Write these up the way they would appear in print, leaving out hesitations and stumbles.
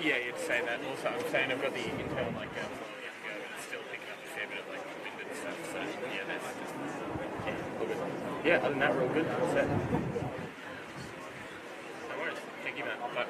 Yeah, you'd say that. Also, I'm saying I've got the internal like go, and it's still picking up a fair bit of like wind and stuff. So yeah, that's just all good. Yeah, other than that, we're all good. All set. No worries. Thank you, man. Bye.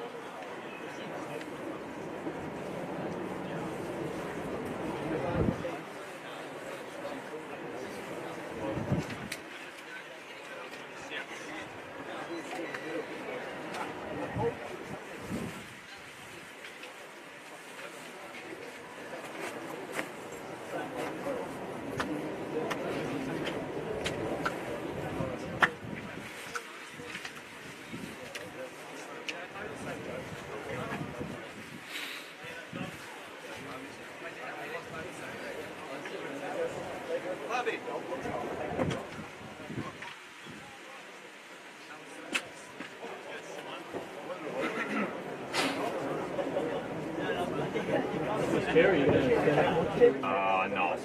No.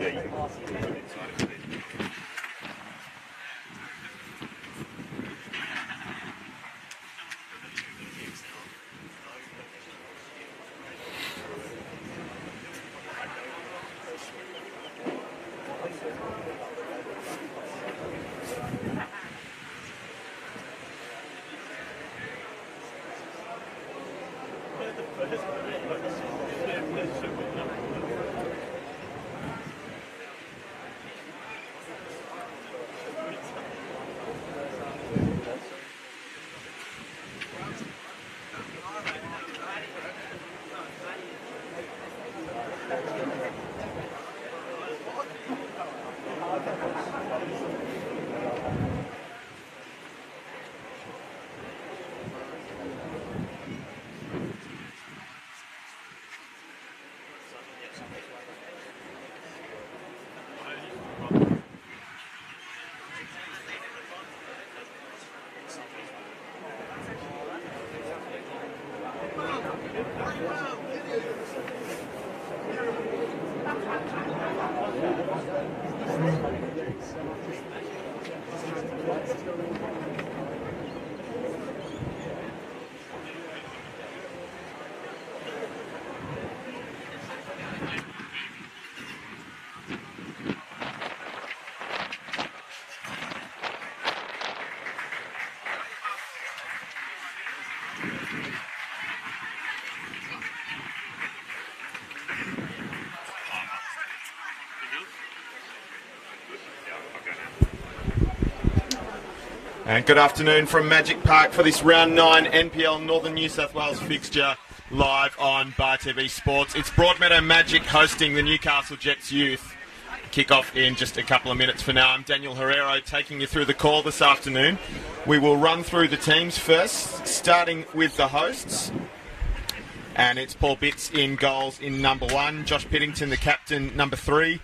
Yeah, you can put it inside of it. And good afternoon from Magic Park for this round 9 NPL Northern New South Wales fixture live on Bar TV Sports. It's Broadmeadow Magic hosting the Newcastle Jets Youth. Kick-off in just a couple of minutes for now. I'm Daniel Herrero taking you through the call this afternoon. We will run through the teams first, starting with the hosts. And it's Paul Bitts in goals in number 1, Josh Piddington the captain number 3,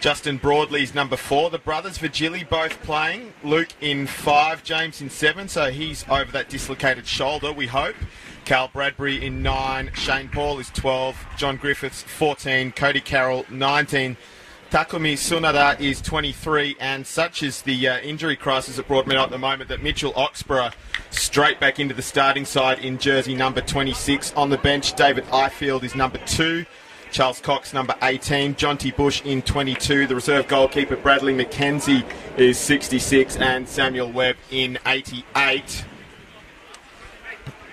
Justin Broadley's number 4. The brothers Virgili both playing. Luke in 5, James in 7, so he's over that dislocated shoulder, we hope. Cal Bradbury in 9, Shane Paul is 12, John Griffiths 14, Cody Carroll 19, Takumi Sunada is 23, and such is the injury crisis at Broadmeadow at the moment that Mitchell Oxborough straight back into the starting side in jersey number 26. On the bench, David Ifield is number 2. Charles Cox, number 18. Jonty Bush in 22. The reserve goalkeeper, Bradley McKenzie, is 66. And Samuel Webb in 88.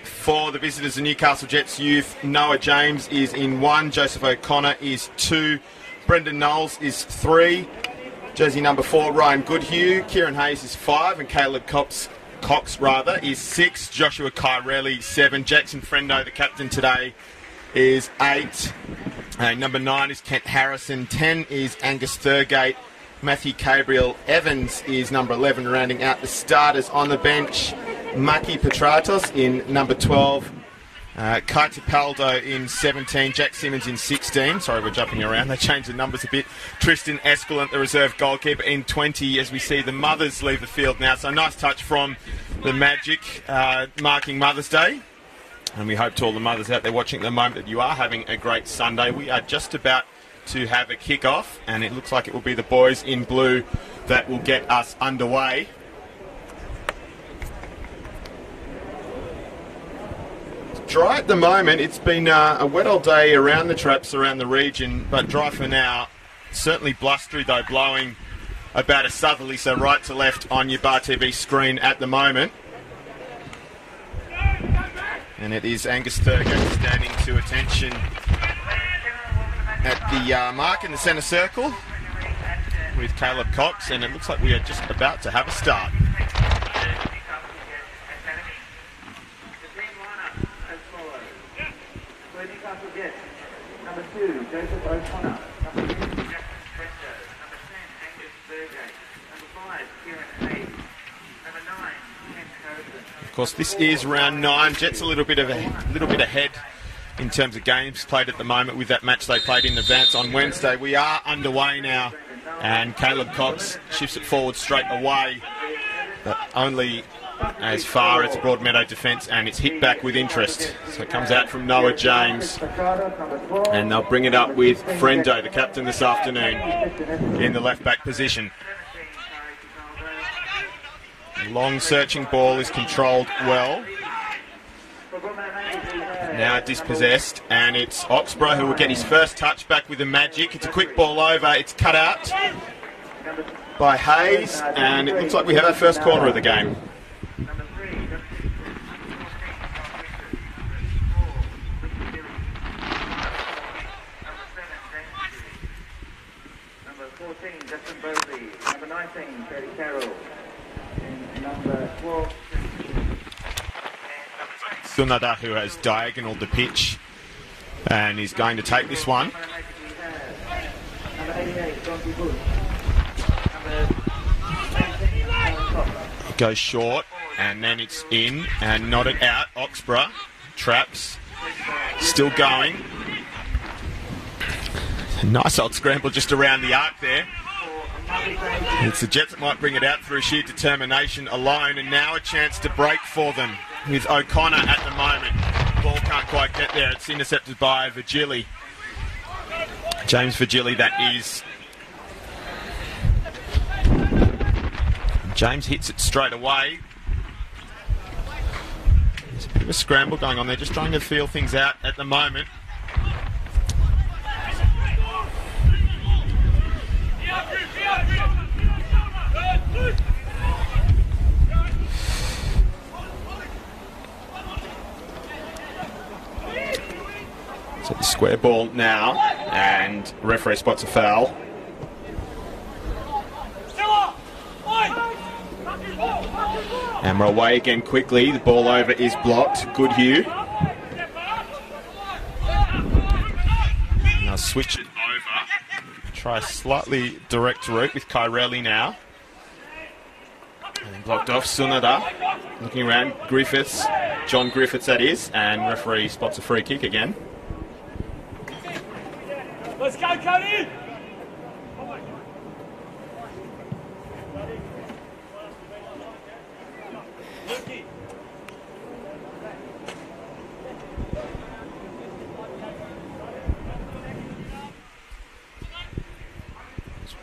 For the visitors, the Newcastle Jets Youth, Noah James is in 1. Joseph O'Connor is 2. Brendan Knowles is 3. Jersey number 4, Ryan Goodhue. Kieran Hayes is 5. And Caleb Cox is 6. Joshua Kyrelli, 7. Jackson Frendo, the captain today, is 8. Number 9 is Kent Harrison. 10 is Angus Thurgate. Matthew Gabriel Evans is number 11, rounding out the starters. On the bench, Maki Petratos in number 12. Kai Tapaldo in 17. Jack Simmons in 16. Sorry, we're jumping around. They changed the numbers a bit. Tristan Escalant, the reserve goalkeeper, in 20, as we see the mothers leave the field now. So a nice touch from the Magic, marking Mother's Day. And we hope to all the mothers out there watching at the moment that you are having a great Sunday. We are just about to have a kick-off, and it looks like it will be the boys in blue that will get us underway. Dry at the moment. It's been a wet old day around the traps, around the region, but dry for now. Certainly blustery though, blowing about a southerly, so right to left on your Bar TV screen at the moment. And it is Angus Thurgood standing to attention at the mark in the centre circle with Caleb Cox, and it looks like we are just about to have a start. Newcastle Jets, number 2, Joseph O'Connor, number 3, Jack Presto, number 10, Angus Burgate, number 5, Kieran Hayes, number 9, Ken Harrison. Of course, this is round 9. Jets a little bit ahead in terms of games played at the moment with that match they played in advance on Wednesday. We are underway now, and Caleb Cox shifts it forward straight away, but only as far as Broadmeadow defence, and it's hit back with interest. So it comes out from Noah James, and they'll bring it up with Frendo, the captain this afternoon, in the left back position. Long searching ball is controlled well. Now dispossessed, and it's Oxborough who will get his first touch back with the Magic. It's a quick ball over, it's cut out by Hayes, and it looks like we have our first corner of the game. Number 14, Justin Bowley. Number 19, Freddie Carroll. And number 12, Sunada, who has diagonaled the pitch and is going to take this one. number 88, Donkey Bush. Goes short, and then it's in and nodded out. Oxborough traps, still going. Nice old scramble just around the arc there. It's the Jets that might bring it out through sheer determination alone, and now a chance to break for them with O'Connor at the moment. Ball can't quite get there. It's intercepted by Virgili. James Virgili, that is. James hits it straight away. There's a bit of a scramble going on there, just trying to feel things out at the moment. So the square ball now, and referee spots a foul. And we're away again quickly. The ball over is blocked. Good Hugh. Now switch it over. Try a slightly direct route with Kyrelli now. And blocked off. Sunada looking around. Griffiths. John Griffiths, that is. And referee spots a free kick again. Let's go, Cody!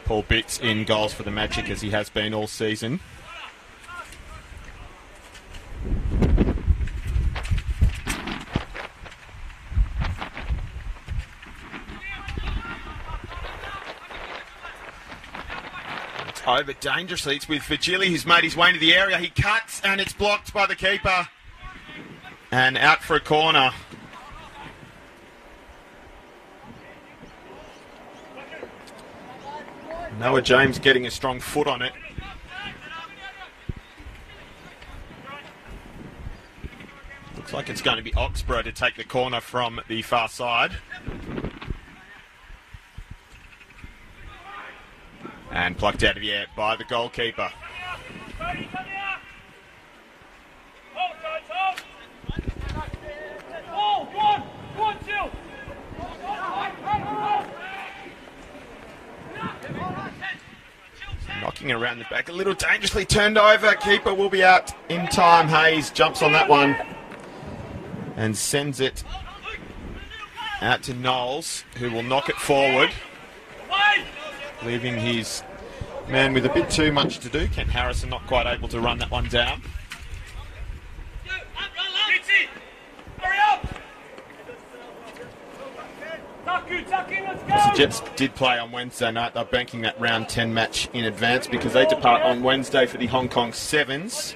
Paul Bitts in goals for the Magic, as he has been all season. It's over dangerously. It's with Virgili, who's made his way into the area. He cuts, and it's blocked by the keeper. And out for a corner. Noah James getting a strong foot on it. Looks like it's going to be Oxborough to take the corner from the far side. And plucked out of the air by the goalkeeper. Knocking around the back a little dangerously, turned over. Keeper will be out in time. Hayes jumps on that one and sends it out to Knowles, who will knock it forward, leaving his man with a bit too much to do. Kent Harrison not quite able to run that one down. Hurry up! The Jets did play on Wednesday night. They're banking that round 10 match in advance because they depart on Wednesday for the Hong Kong Sevens.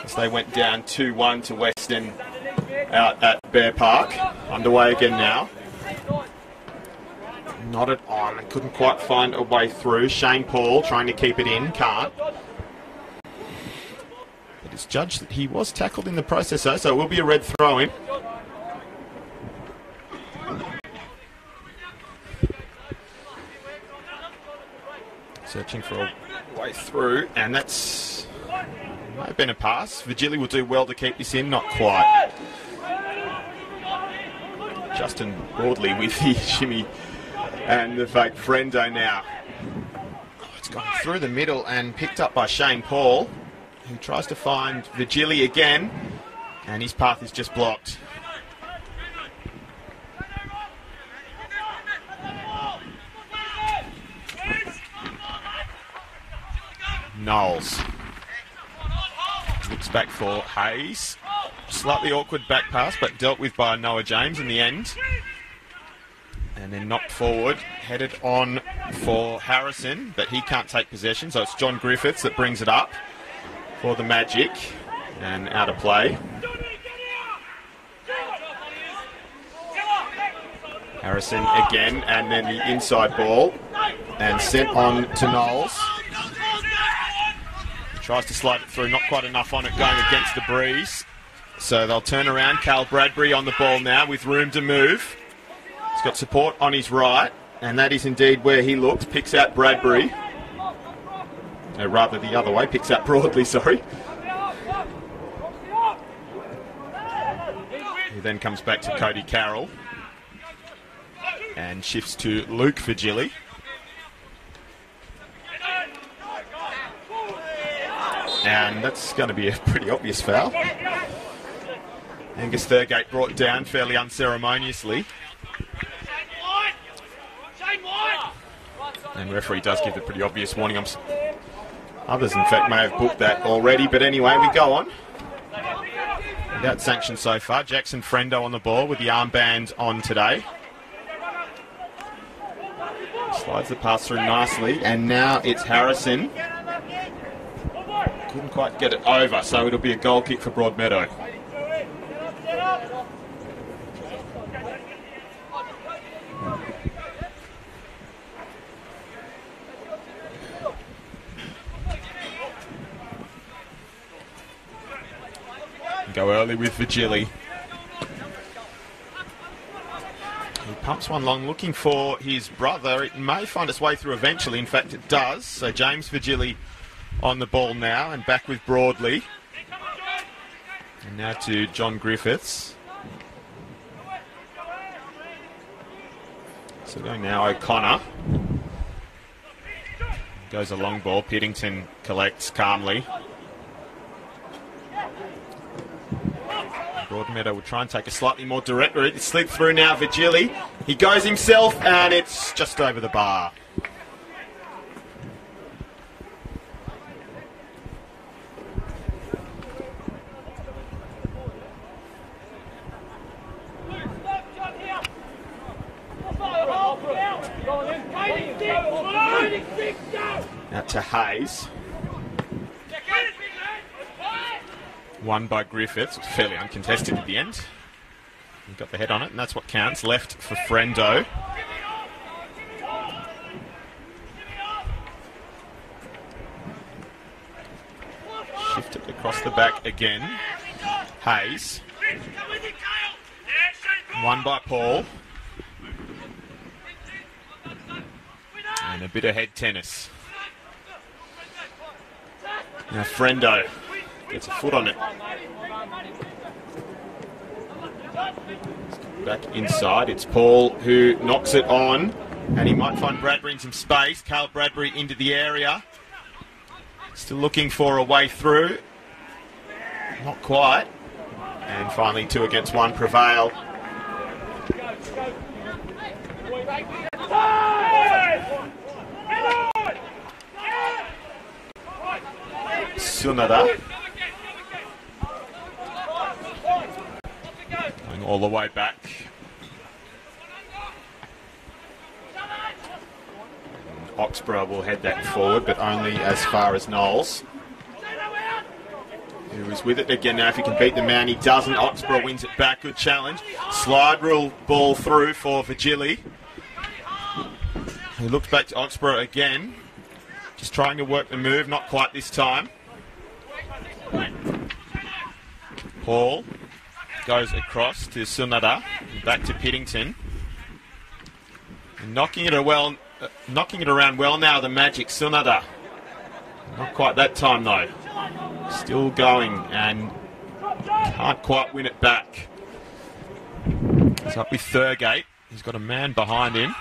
As they went down 2-1 to Western out at Bear Park. Underway again now. Nodded on. Couldn't quite find a way through. Shane Paul trying to keep it in. Can't. It is judged that he was tackled in the process though, so it will be a red throw-in. Searching for a way through, and that's might have been a pass. Virgili will do well to keep this in, not quite. Justin Broadley with the shimmy and the fake friendo now. Oh, it's gone through the middle and picked up by Shane Paul, who tries to find Virgili again, and his path is just blocked. Knowles looks back for Hayes. Slightly awkward back pass, but dealt with by Noah James in the end. And then knocked forward, headed on for Harrison, but he can't take possession, so it's John Griffiths that brings it up for the Magic, and out of play. Harrison again, and then the inside ball, and sent on to Knowles. Tries to slide it through, not quite enough on it, going against the breeze. So they'll turn around. Cal Bradbury on the ball now with room to move. He's got support on his right, and that is indeed where he looks. Picks out Bradbury. Rather the other way, picks out Broadley, sorry. He then comes back to Cody Carroll. And shifts to Luke Virgili. And that's going to be a pretty obvious foul. Angus Thurgate brought down fairly unceremoniously. And referee does give a pretty obvious warning. Others, in fact, may have booked that already. But anyway, we go on. Without sanction so far. Jackson Friendo on the ball with the armband on today. Slides the pass through nicely. And now it's Harrison. Couldn't quite get it over, so it'll be a goal kick for Broadmeadow. Go early with Virgili. He pumps one long, looking for his brother. It may find its way through eventually. In fact, it does. So James Virgili on the ball now, and back with Broadley. And now to John Griffiths. So going now O'Connor. Goes a long ball. Piddington collects calmly. Broadmeadow will try and take a slightly more direct route. It's slipped through now, Virgili. He goes himself, and it's just over the bar. Out to Hayes. Won by Griffiths. Fairly uncontested at the end. He got the head on it, and that's what counts. Left for Friendo. Shifted across the back again. Hayes. Won by Paul. And a bit of head tennis. Now Friendo gets a foot on it. Back inside, it's Paul who knocks it on, and he might find Bradbury in some space. Carl Bradbury into the area. Still looking for a way through. Not quite. And finally 2 against 1 prevail. Sunada. Going all the way back. Oxborough will head that forward, but only as far as Knowles, who is with it again now. If he can beat the man, he doesn't. Oxborough wins it back. Good challenge. Slide rule ball through for Vigili, who looks back to Oxborough again. Just trying to work the move, not quite this time. Paul goes across to Sunada, back to Piddington. And knocking it around well now, the Magic, Sunada. Not quite that time though. Still going and can't quite win it back. He's up with Thurgate. He's got a man behind him.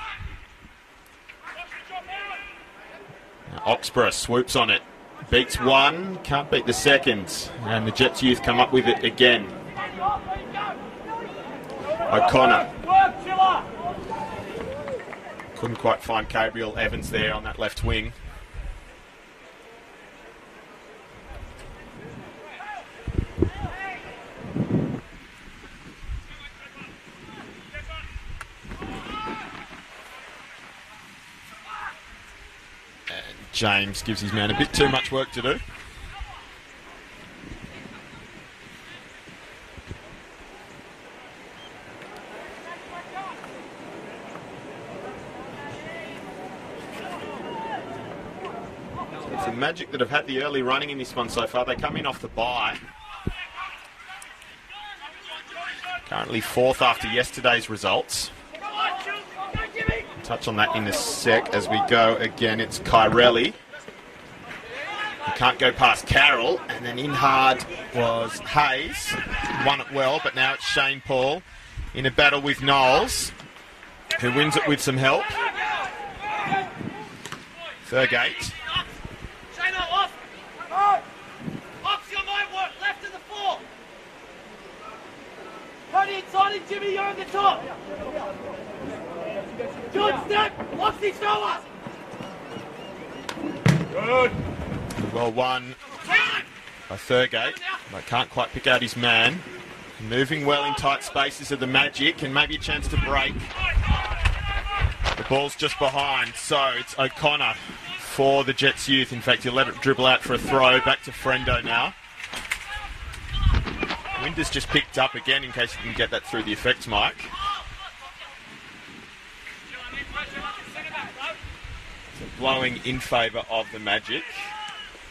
Now Oxborough swoops on it. Beats one, can't beat the second. And the Jets youth come up with it again. O'Connor. Couldn't quite find Gabriel Evans there on that left wing. And James gives his man a bit too much work to do. It's the Magic that have had the early running in this one so far. They come in off the bye. Currently fourth after yesterday's results. Touch on that in a sec as we go again. It's Kyrelli. He can't go past Carroll. And then in hard was Hayes. Won it well, but now it's Shane Paul in a battle with Knowles, who wins it with some help. Thurgate. Inside it, Jimmy, you're on the top. Good step. Loxy, show us. Good. Well won by Thurgate, but can't quite pick out his man. Moving well in tight spaces of the Magic, and maybe a chance to break. The ball's just behind, so it's O'Connor for the Jets youth. In fact, he'll let it dribble out for a throw. Back to Frendo now. Wind has just picked up again, in case you can get that through the effects mic. So blowing in favour of the Magic.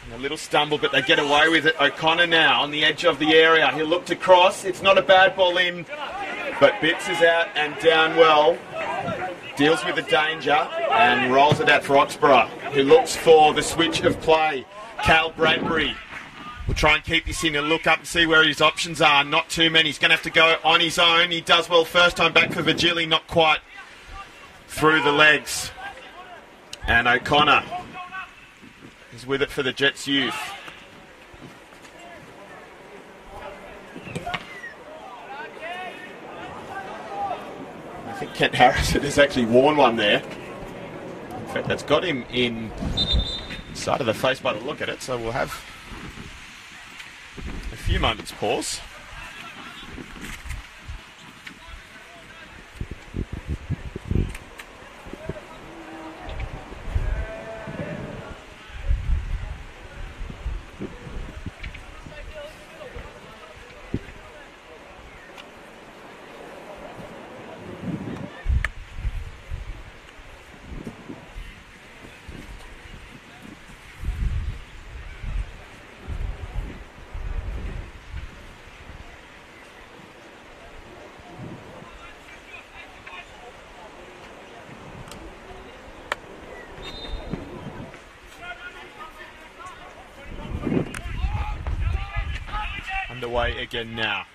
And a little stumble, but they get away with it. O'Connor now on the edge of the area. He'll look to cross. It's not a bad ball in, but Bits is out and down well. Deals with the danger and rolls it out for Oxborough, who looks for the switch of play. Cal Bradbury will try and keep this in and look up and see where his options are. Not too many. He's going to have to go on his own. He does well first time back for Vigili, not quite through the legs. And O'Connor is with it for the Jets youth. I think Kent Harrison has actually worn one there. In fact, that's got him in side of the face by the look at it, so we'll have a few moments pause. Underway again now.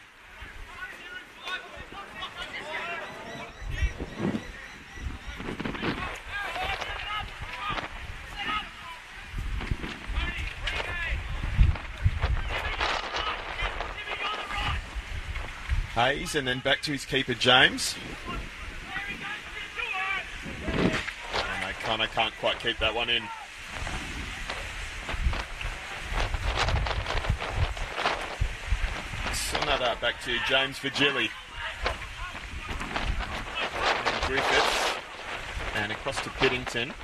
Hayes, and then back to his keeper James. And O'Connor can't quite keep that one in. Sonata back to James Vigili. And Griffiths. And across to Piddington.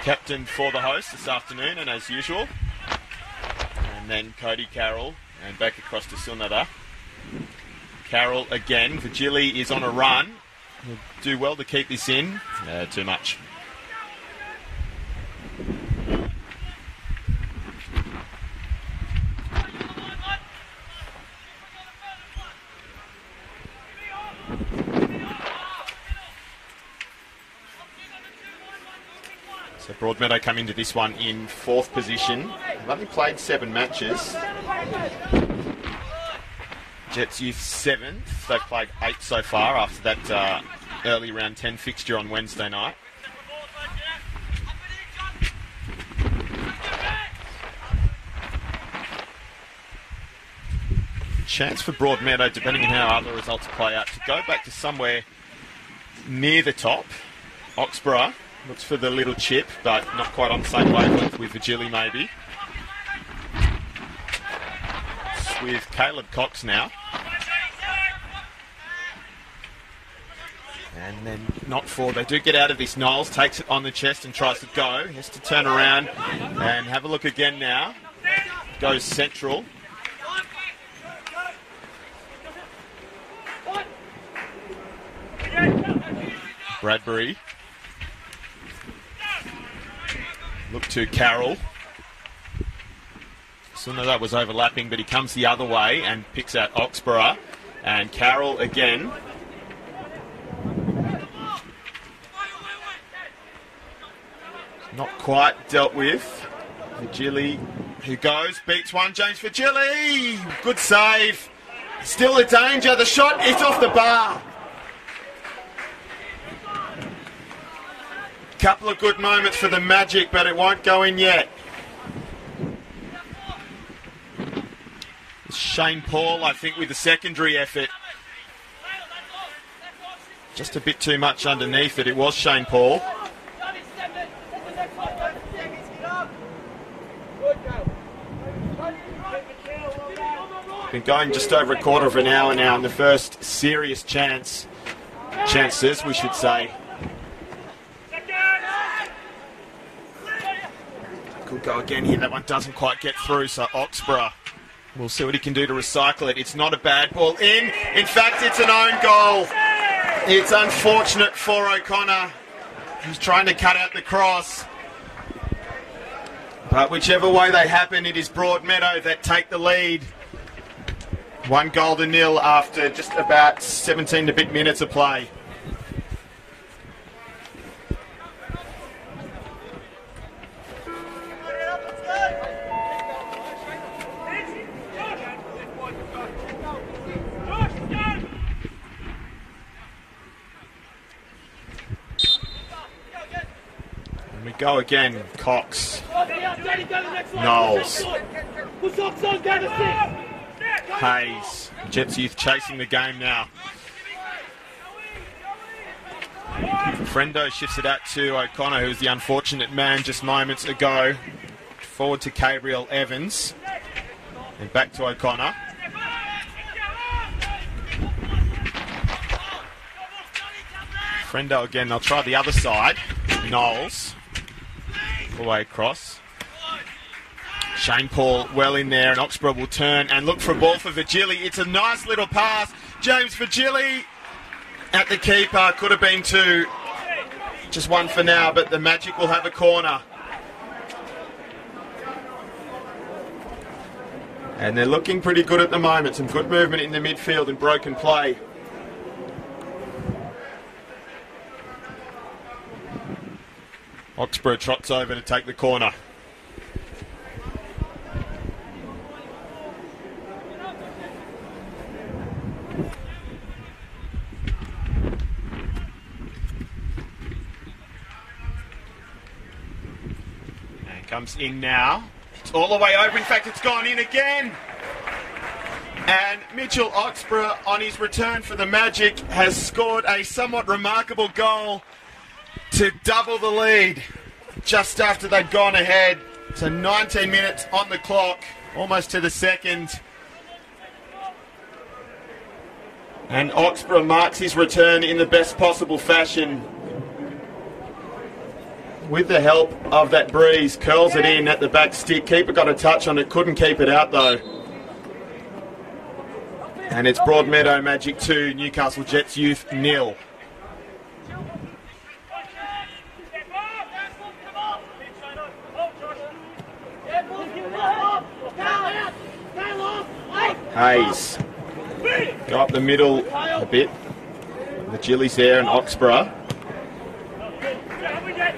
captain for the host this afternoon, and as usual. And then Cody Carroll, and back across to Sunada. Carroll again. Virgili is on a run. He'll do well to keep this in. Too much. So Broadmeadow come into this one in 4th position. They've only played 7 matches. Jets Youth 7th. They've played 8 so far after that early round 10 fixture on Wednesday night. Chance for Broadmeadow, depending on how other results play out, to go back to somewhere near the top. Oxborough looks for the little chip, but not quite on the same wavelength with Virgili maybe. It's with Caleb Cox now. And then not for, they do get out of this. Knowles takes it on the chest and tries to go. He has to turn around and have a look again now. Goes central. Bradbury. Look to Carroll. Sooner that was overlapping, but he comes the other way and picks out Oxborough. And Carroll again. Not quite dealt with. Virgili, who goes, beats one. James Virgili! Good save. Still a danger. The shot is off the bar. Couple of good moments for the Magic, but it won't go in yet. Shane Paul, I think, with the secondary effort. Just a bit too much underneath it. It was Shane Paul. Been going just over a quarter of an hour now, and the first serious chances, we should say. Could go again here. That one doesn't quite get through, so Oxborough, we'll see what he can do to recycle it. It's not a bad ball in. In fact, it's an own goal. It's unfortunate for O'Connor, who's trying to cut out the cross. But whichever way they happen, it is Broadmeadow that take the lead. 1-0 after just about 17 a bit minutes of play. And we go again, Cox. Knowles. Hayes. Jets Youth chasing the game now. Frendo shifts it out to O'Connor, who was the unfortunate man just moments ago. Forward to Gabriel Evans. And back to O'Connor. Frendo again, they'll try the other side. Knowles. All the way across. Shane Paul well in there, and Oxborough will turn and look for a ball for Virgili. It's a nice little pass. James Virgili at the keeper. Could have been 2. Just 1 for now, but the Magic will have a corner. And they're looking pretty good at the moment. Some good movement in the midfield and broken play. Oxborough trots over to take the corner. Comes in now. It's all the way over. In fact, it's gone in again. And Mitchell Oxborough, on his return for the Magic, has scored a somewhat remarkable goal to double the lead just after they'd gone ahead. So 19 minutes on the clock, almost to the second. And Oxborough marks his return in the best possible fashion with the help of that breeze, curls it in at the back stick. Keeper got a touch on it, couldn't keep it out though. And it's Broadmeadow Magic 2, Newcastle Jets Youth 0. Hayes. Go up the middle a bit. The Gillies there and Oxborough.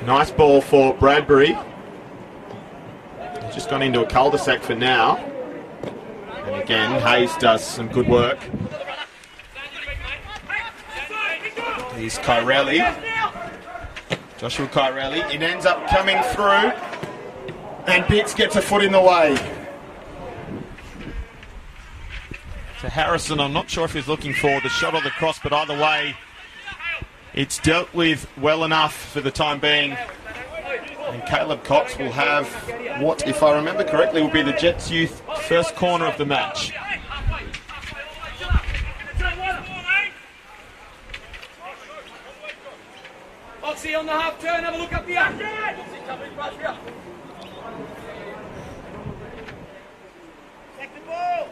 Nice ball for Bradbury. Just gone into a cul-de-sac for now. And again, Hayes does some good work. Here's Kyrelli. Joshua Kyrelli. It ends up coming through. And Pitts gets a foot in the way. To Harrison, I'm not sure if he's looking for the shot or the cross, but either way, it's dealt with well enough for the time being. And Caleb Cox will have what, if I remember correctly, will be the Jets Youth first corner of the match. Oxy on the half turn, have a look up here. Second ball.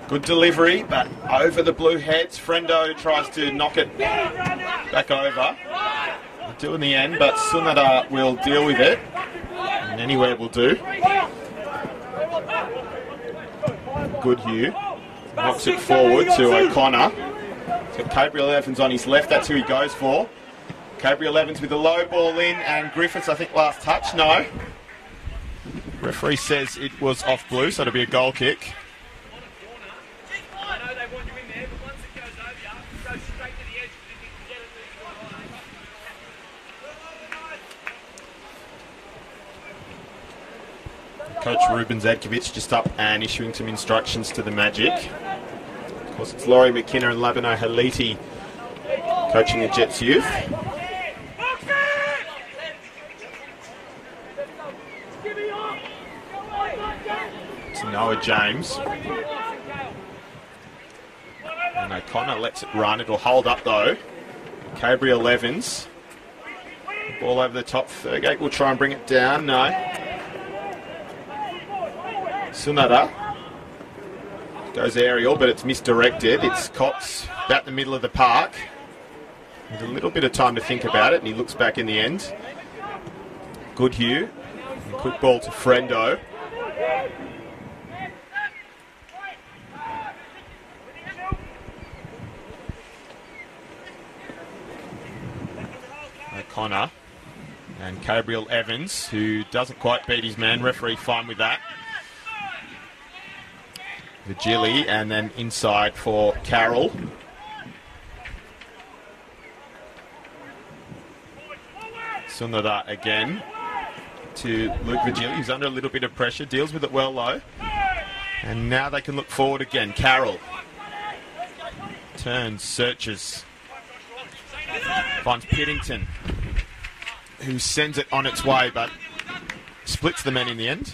Good delivery, but over the blue heads. Frendo tries to knock it back over. We'll do in the end, but Sunada will deal with it. And anywhere will do. Good Hugh. Knocks it forward to O'Connor. He's got Gabriel Evans on his left. That's who he goes for. Gabriel Evans with the low ball in, and Griffiths, I think, last touch. No. Referee says it was off blue, so it'll be a goal kick. Coach Ruben Zadkovich just up and issuing some instructions to the Magic. Of course, it's Laurie McKinnon and Labano Haliti coaching the Jets Youth. It's Noah James. And O'Connor lets it run. It'll hold up though. Gabriel Evans. Ball over the top. Thurgate will try and bring it down. No. Sunada goes aerial, but it's misdirected. It's Cox about the middle of the park. There's a little bit of time to think about it, and he looks back in the end. Good Hugh. And quick ball to Frendo. O'Connor and Gabriel Evans, who doesn't quite beat his man. Referee fine with that. Vigili, and then inside for Carroll. Sunada again to Luke Vigili, who's under a little bit of pressure, deals with it well low. And now they can look forward again. Carroll turns, searches, finds Piddington, who sends it on its way, but splits the men in the end.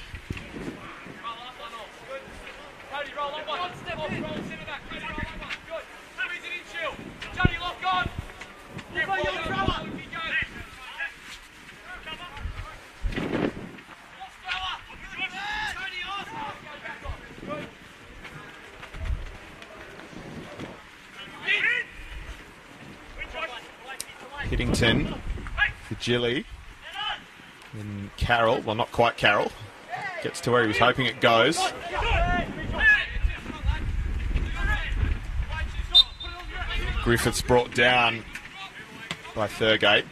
Piddington, Vigili, and Carroll, well not quite Carroll, gets to where he was hoping it goes. Griffiths brought down by Thurgate.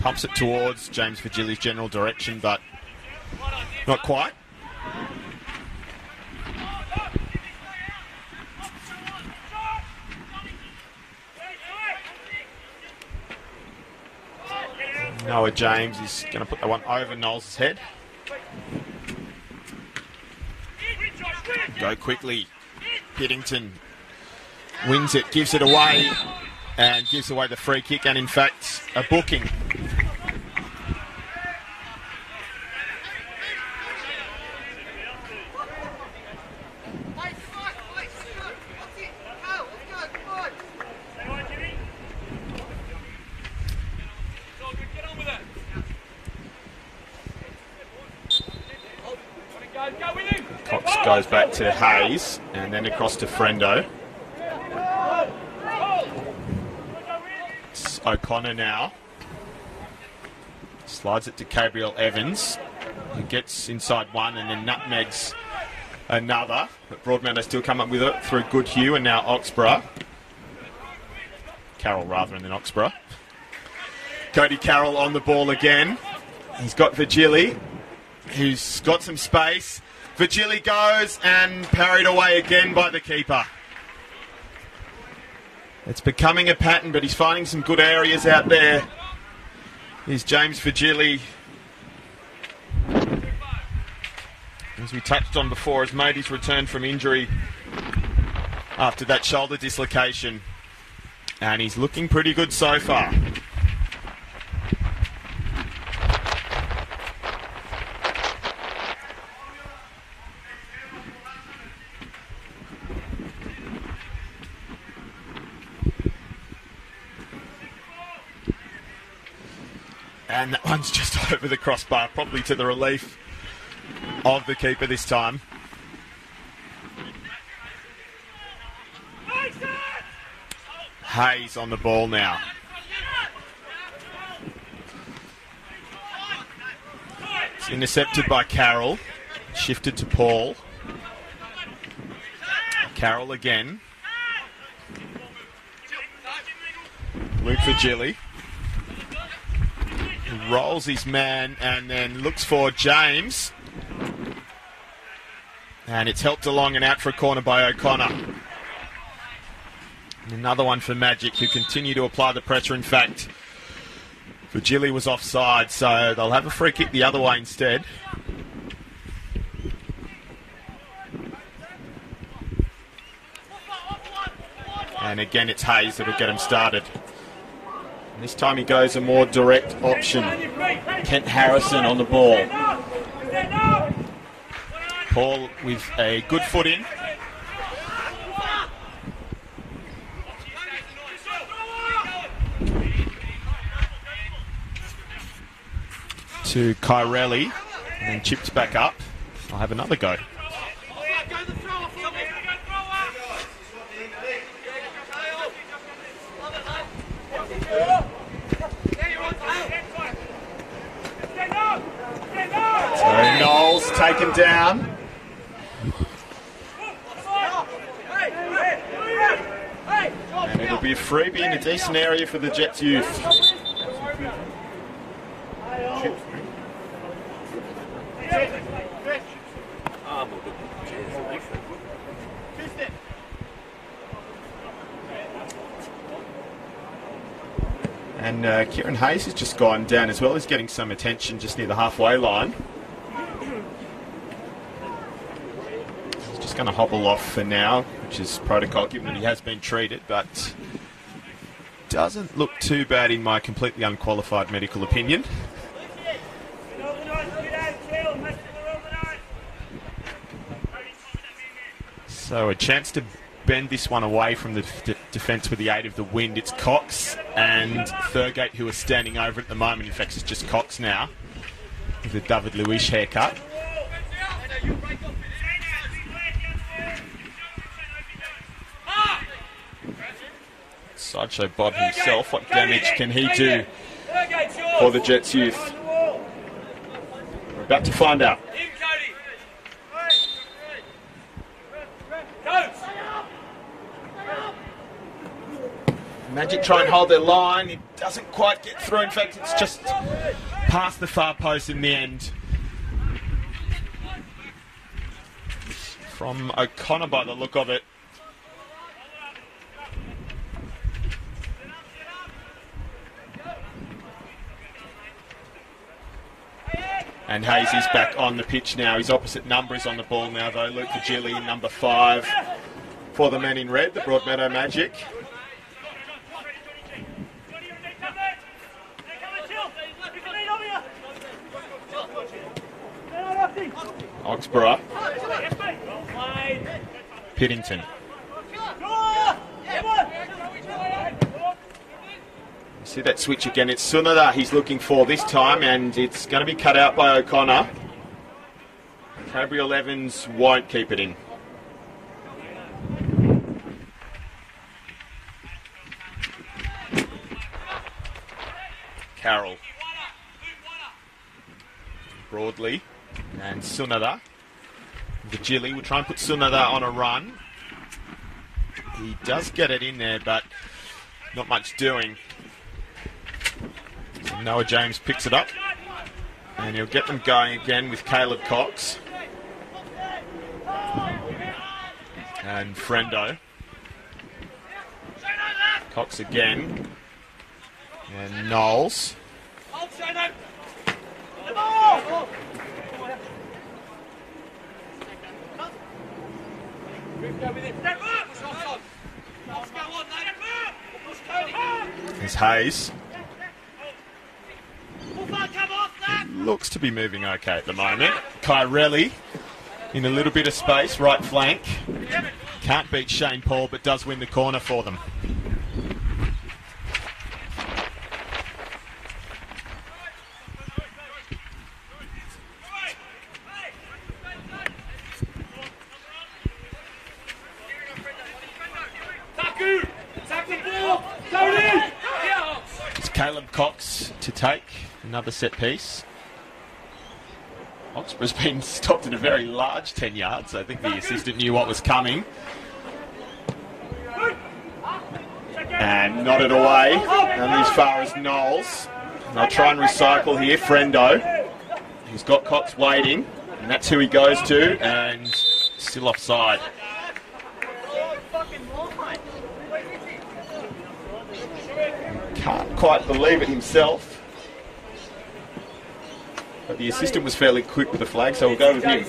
Pumps it towards James Vigili's general direction, but not quite. Noah James is going to put that one over Knowles' head. Go quickly. Piddington wins it, gives it away, and gives away the free kick, and in fact, a booking. Cox goes back to Hayes and then across to Frendo. It's O'Connor now. Slides it to Gabriel Evans, who gets inside one and then nutmegs another. But Broadmeadow still come up with it through Goodhue and now Oxborough. Carroll rather than Oxborough. Cody Carroll on the ball again. He's got Virgili, who's got some space. Virgili goes and parried away again by the keeper. It's becoming a pattern, but he's finding some good areas out there. Here's James Virgili. As we touched on before, has made his return from injury after that shoulder dislocation. And he's looking pretty good so far. And that one's just over the crossbar, probably to the relief of the keeper this time. Hayes on the ball now. It's intercepted by Carroll. Shifted to Paul. Carroll again. Luke Virgili. Rolls his man and then looks for James. And it's helped along and out for a corner by O'Connor. And another one for Magic, who continue to apply the pressure. In fact, Virgili was offside, so they'll have a free kick the other way instead. And again, it's Hayes that'll get him started. And this time he goes a more direct option. Kent Harrison on the ball. Paul with a good foot in. To Kyrelli, and then chipped back up. I'll have another go. So Knowles taken down. And it'll be a freebie in a decent area for the Jets youth. And Kieran Hayes has just gone down as well. He's getting some attention just near the halfway line. He's just going to hobble off for now, which is protocol given that he has been treated, but doesn't look too bad in my completely unqualified medical opinion. So a chance to bend this one away from the defence with the aid of the wind. It's Cox and Thurgate who are standing over at the moment. In fact, it's just Cox now with the David Luiz haircut. Sideshow Bob himself, what damage can he do for the Jets youth? We're about to find out. Magic try and hold their line. It doesn't quite get through. In fact, it's just past the far post in the end. From O'Connor by the look of it. And Hayes is back on the pitch now. His opposite number is on the ball now, though. Luke Virgili, number 5 for the men in red, the Broadmeadow Magic. Oxborough. Piddington. See that switch again. It's Sunada he's looking for this time, and it's going to be cut out by O'Connor. Gabriel Evans won't keep it in. Carroll. Broadly. And Sunada. Vigili will try and put Sunada on a run. He does get it in there, but not much doing. So Noah James picks it up. And he'll get them going again with Caleb Cox. And Frendo. Cox again. And Knowles. There's Hayes. Looks to be moving okay at the moment. Kyrelli in a little bit of space, right flank. Can't beat Shane Paul, but does win the corner for them. It's Caleb Cox to take another set piece. Oxborough's been stopped at a very large 10 yards. I think the assistant knew what was coming. And nodded away, only as far as Knowles. And they'll try and recycle here. Frendo. He's got Cox waiting, and that's who he goes to, and still offside. Can't quite believe it himself. But the assistant was fairly quick with the flag, so we'll go with him.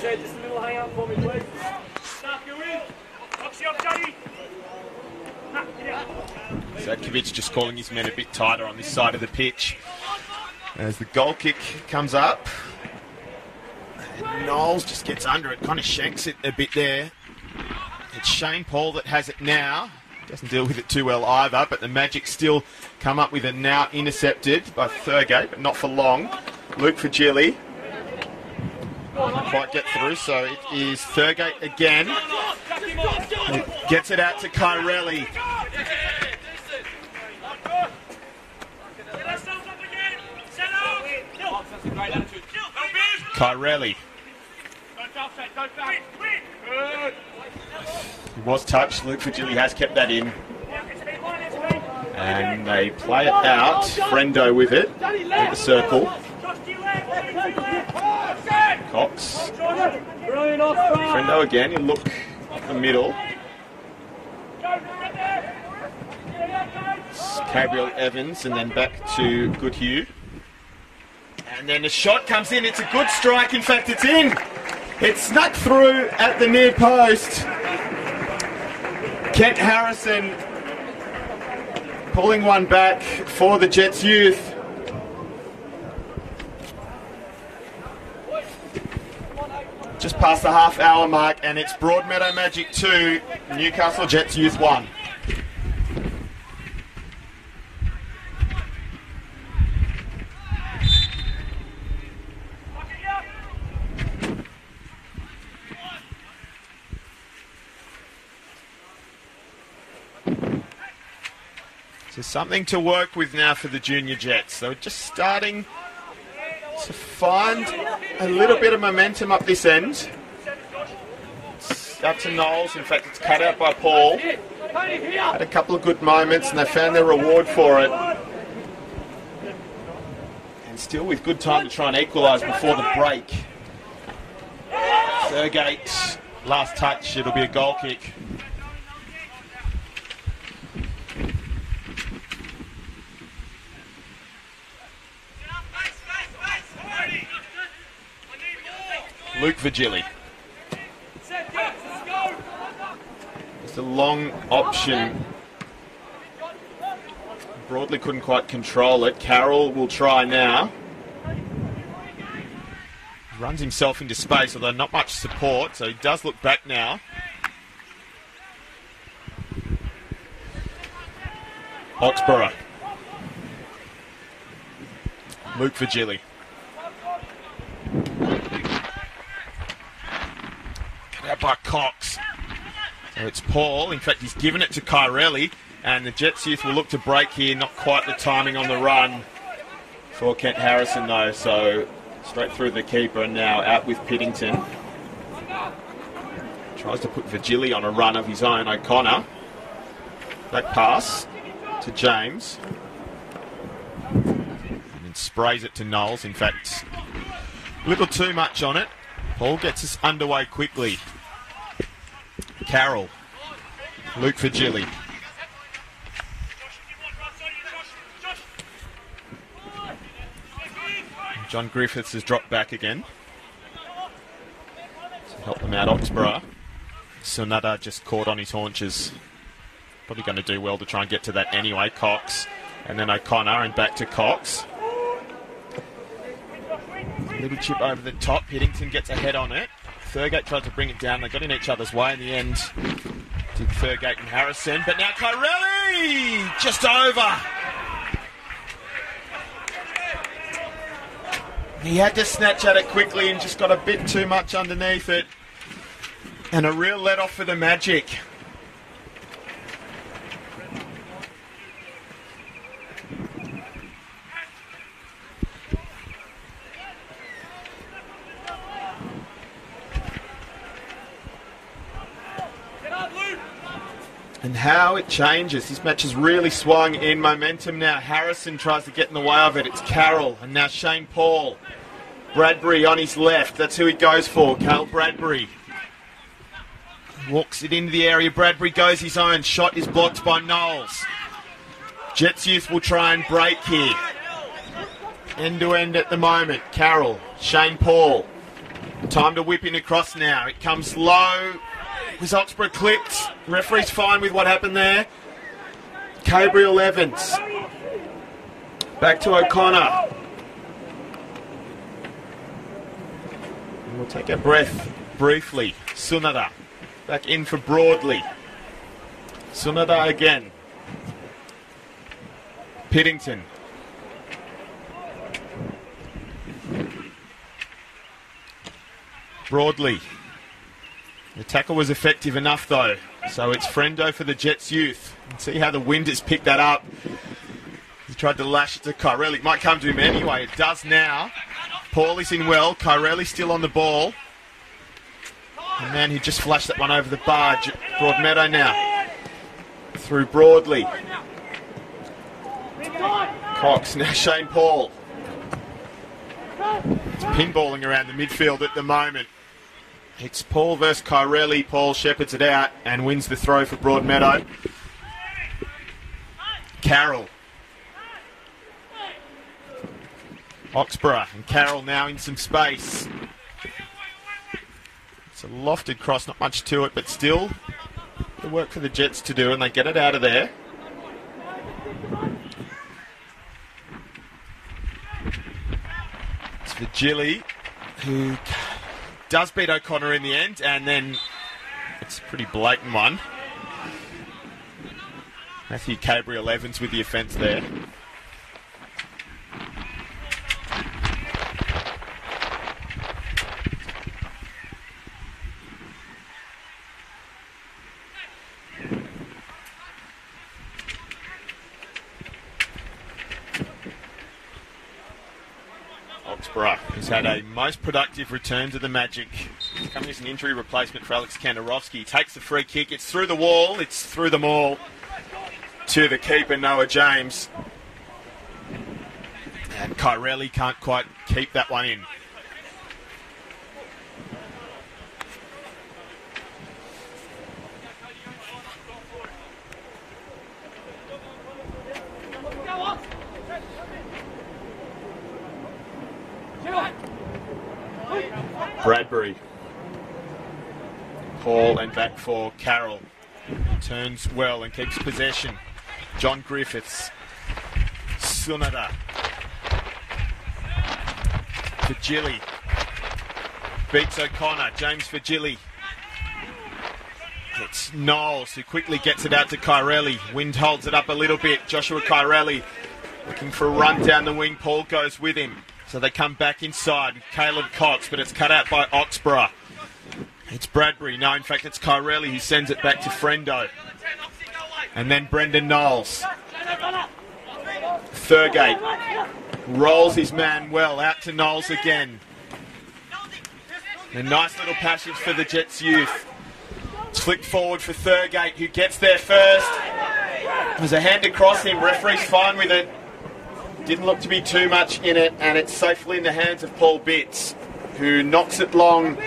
Zadkovic just calling his men a bit tighter on this side of the pitch. As the goal kick comes up. And Knowles just gets under it, kind of shanks it a bit there. It's Shane Paul that has it now. Doesn't deal with it too well either, but the Magic still come up with it now, intercepted by Thurgate, but not for long. Luke Vigili doesn't quite get through, so it is Thurgate again. It gets it out to Kyrelli. Kyrelli. He was touched. Luke Vigili has kept that in. And they play it out. Frendo with it. At the circle. Cox. Frendo again. He'll look up the middle. It's Gabriel Evans and then back to Goodhue. And then a shot comes in. It's a good strike. In fact, it's in. It snuck through at the near post. Kent Harrison pulling one back for the Jets youth. Just past the half-hour mark, and it's Broadmeadow Magic 2, Newcastle Jets Youth 1. So something to work with now for the junior Jets. They're just starting to find a little bit of momentum up this end. It's up to Knowles. In fact, it's cut out by Paul. Had a couple of good moments and they found their reward for it. And still with good time to try and equalise before the break. Thurgate, last touch. It'll be a goal kick. Luke Vigili. It's a long option. Broadly couldn't quite control it. Carroll will try now. Runs himself into space, although not much support, so he does look back now. Oxborough. Luke Vigili. out by Cox. So it's Paul. In fact, he's given it to Kyrelli, and the Jets youth will look to break here. Not quite the timing on the run for Kent Harrison, though. So straight through the keeper, and now out with Piddington. Tries to put Virgili on a run of his own. O'Connor. Back pass to James. And then sprays it to Knowles. In fact, a little too much on it. Paul gets us underway quickly. Carroll. Luke Virgili. John Griffiths has dropped back again to help them out, Oxborough. Sonata just caught on his haunches. Probably going to do well to try and get to that anyway. Cox. And then O'Connor, and back to Cox. A little chip over the top. Piddington gets a head on it. Thurgate tried to bring it down. They got in each other's way in the end. Did Thurgate and Harrison. But now Kyrelli! Just over. He had to snatch at it quickly and just got a bit too much underneath it. And a real let-off for the Magic. And how it changes. This match has really swung in momentum now. Harrison tries to get in the way of it. It's Carroll. And now Shane Paul. Bradbury on his left. That's who he goes for. Cale Bradbury. Walks it into the area. Bradbury goes his own. Shot is blocked by Knowles. Jets youth will try and break here. End to end at the moment. Carroll. Shane Paul. Time to whip in across now. It comes low. Was Oxborough clipped? Referee's fine with what happened there. Gabriel Evans. Back to O'Connor. And we'll take a breath briefly. Sunada. Back in for Broadley. Sunada again. Piddington. Broadley. The tackle was effective enough, though. So it's Frendo for the Jets youth. See how the wind has picked that up. He tried to lash it to Kyrelli. It might come to him anyway. It does now. Paul is in well. Kyrelli still on the ball. And then he just flashed that one over the bar. Broadmeadow now. Through Broadley. Cox. Now Shane Paul. It's pinballing around the midfield at the moment. It's Paul versus Kyrelli. Paul shepherds it out and wins the throw for Broadmeadow. Carroll. Oxborough and Carroll now in some space. It's a lofted cross, not much to it, but still the work for the Jets to do, and they get it out of there. It's Virgili, who does beat O'Connor in the end, and then it's a pretty blatant one. Matthew Gabriel Evans with the offence there. Oxborough has had a most productive return to the Magic. He's coming as an injury replacement for Alex Kandarovski. Takes the free kick. It's through the wall. It's through them all to the keeper, Noah James. And Kyrelli can't quite keep that one in. Bradbury. Paul and back for Carroll. Turns well and keeps possession. John Griffiths. Sunada. Virgili. Beats O'Connor. James Virgili. It's Knowles who quickly gets it out to Kyrelli. Wind holds it up a little bit. Joshua Kyrelli looking for a run down the wing. Paul goes with him. So they come back inside. Caleb Cox, but it's cut out by Oxborough. It's Bradbury. No, in fact, it's Kyrelli who sends it back to Frendo. And then Brendan Knowles. Thurgate rolls his man well. Out to Knowles again. A nice little passage for the Jets youth. It's flicked forward for Thurgate, who gets there first. There's a hand across him. Referee's fine with it. Didn't look to be too much in it, and it's safely in the hands of Paul Bitts, who knocks it long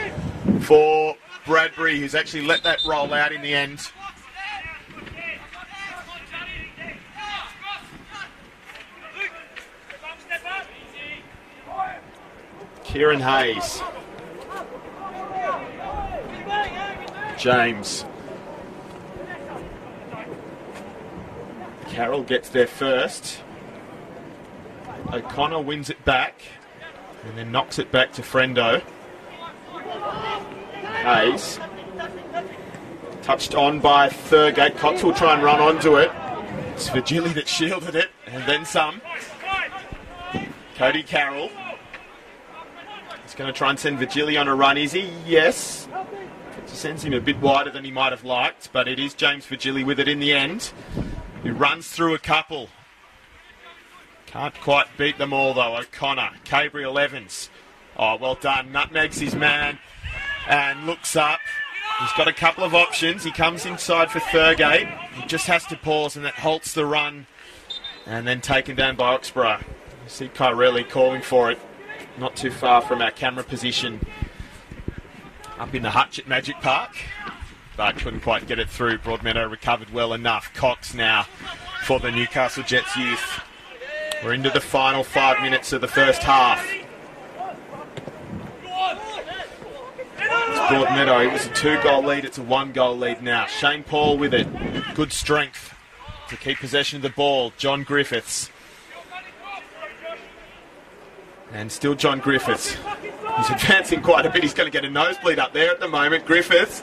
for Bradbury, who's actually let that roll out in the end. Kieran Hayes. James. Carroll gets there first. O'Connor wins it back and then knocks it back to Frendo. Hayes. Touched on by Thurgate. Cox will try and run onto it. It's Virgili that shielded it and then some. Cody Carroll. He's going to try and send Virgili on a run, is he? Yes. It sends him a bit wider than he might have liked, but it is James Virgili with it in the end. He runs through a couple. Can't quite beat them all though. O'Connor, Gabriel Evans. Oh, well done. Nutmegs his man and looks up. He's got a couple of options. He comes inside for Thurgate. He just has to pause and that halts the run and then taken down by Oxborough. You see Kyrelli calling for it. Not too far from our camera position up in the hutch at Magic Park, but couldn't quite get it through. Broadmeadow recovered well enough. Cox now for the Newcastle Jets youth. We're into the final 5 minutes of the first half. It's Broadmeadow. It was a 2-goal lead. It's a 1-goal lead now. Shane Paul with it. Good strength to keep possession of the ball. John Griffiths. And still John Griffiths. He's advancing quite a bit. He's going to get a nosebleed up there at the moment. Griffiths.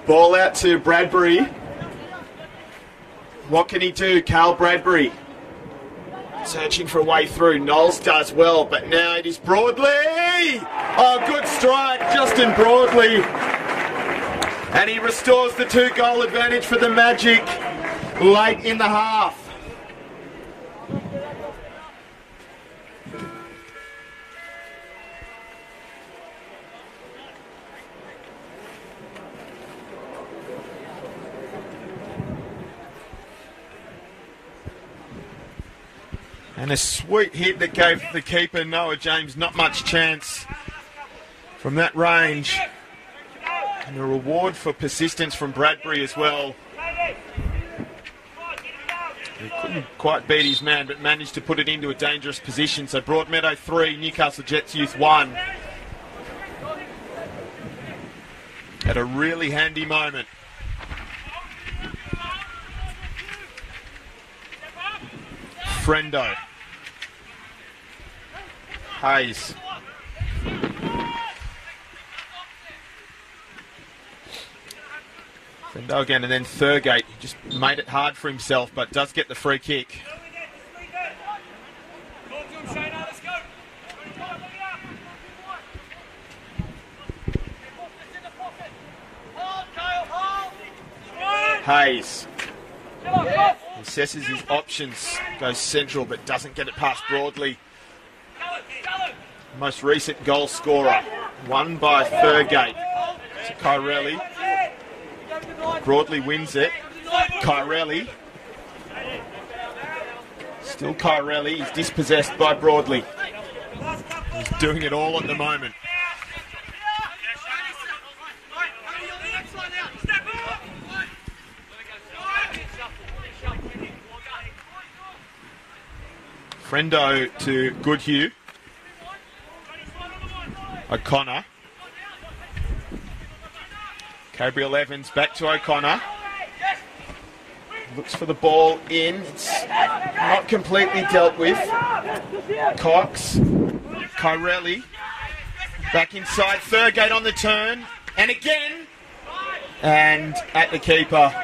Ball out to Bradbury. What can he do? Carl Bradbury. Searching for a way through. Knowles does well, but now it is Broadley. Oh, good strike. Justin Broadley. And he restores the 2-goal advantage for the Magic late in the half. And a sweet hit that gave the keeper, Noah James, not much chance from that range. And a reward for persistence from Bradbury as well. He couldn't quite beat his man, but managed to put it into a dangerous position. So Broadmeadow 3, Newcastle Jets Youth 1. At a really handy moment. Frendo. Hayes. Frendo again, and then Thurgate. He just made it hard for himself, but does get the free kick. Hayes. Assesses his options, goes central, but doesn't get it past Broadley. Most recent goal scorer, won by Thurgate. To Kyrelli. Broadley wins it. Kyrelli. Still Kyrelli. He's dispossessed by Broadley. He's doing it all at the moment. Frendo to Goodhue. O'Connor. Gabriel Evans back to O'Connor. Looks for the ball in. It's not completely dealt with. Cox. Kyrelli. Back inside. Thurgate on the turn. And again. And at the keeper.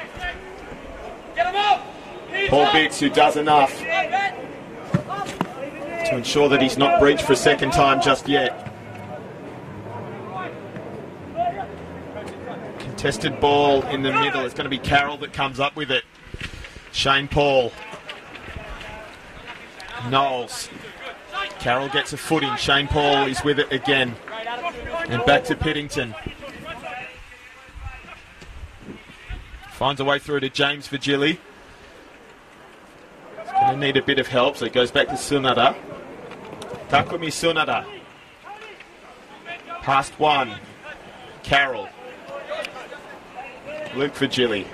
Paul Bitts, who does enough to ensure that he's not breached for a second time just yet. Tested ball in the middle. It's going to be Carroll that comes up with it. Shane Paul. Knowles. Carroll gets a footing. Shane Paul is with it again. And back to Piddington. Finds a way through to James Virgili. He's going to need a bit of help, so it goes back to Sunada. Takumi Sunada. Past one. Carroll. Luke Virgili.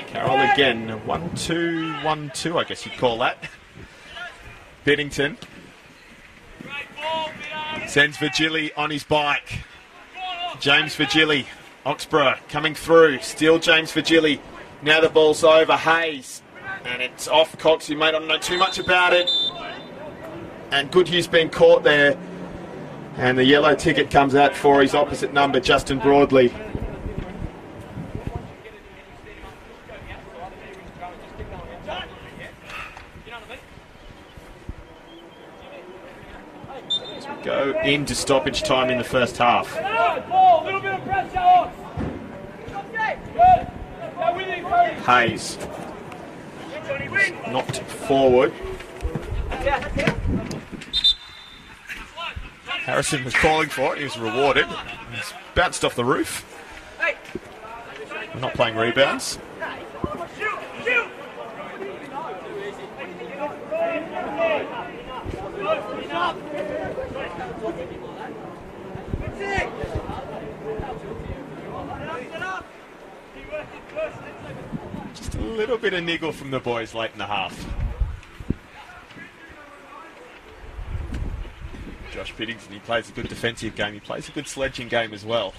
Carroll again. 1-2, 1-2, I guess you'd call that. Piddington. Sends Virgili on his bike. James Virgili. Oxborough coming through. Still James Virgili. Now the ball's over. Hayes. And it's off Cox. He may not know too much about it. And Goodhue's been caught there. And the yellow ticket comes out for his opposite number, Justin Broadley. As we go into stoppage time in the first half. Hayes. Knocked forward. Harrison was calling for it. He was rewarded. He's bounced off the roof. We're not playing rebounds. Just a little bit of niggle from the boys late in the half. Josh Piddington, he plays a good defensive game. He plays a good sledging game as well.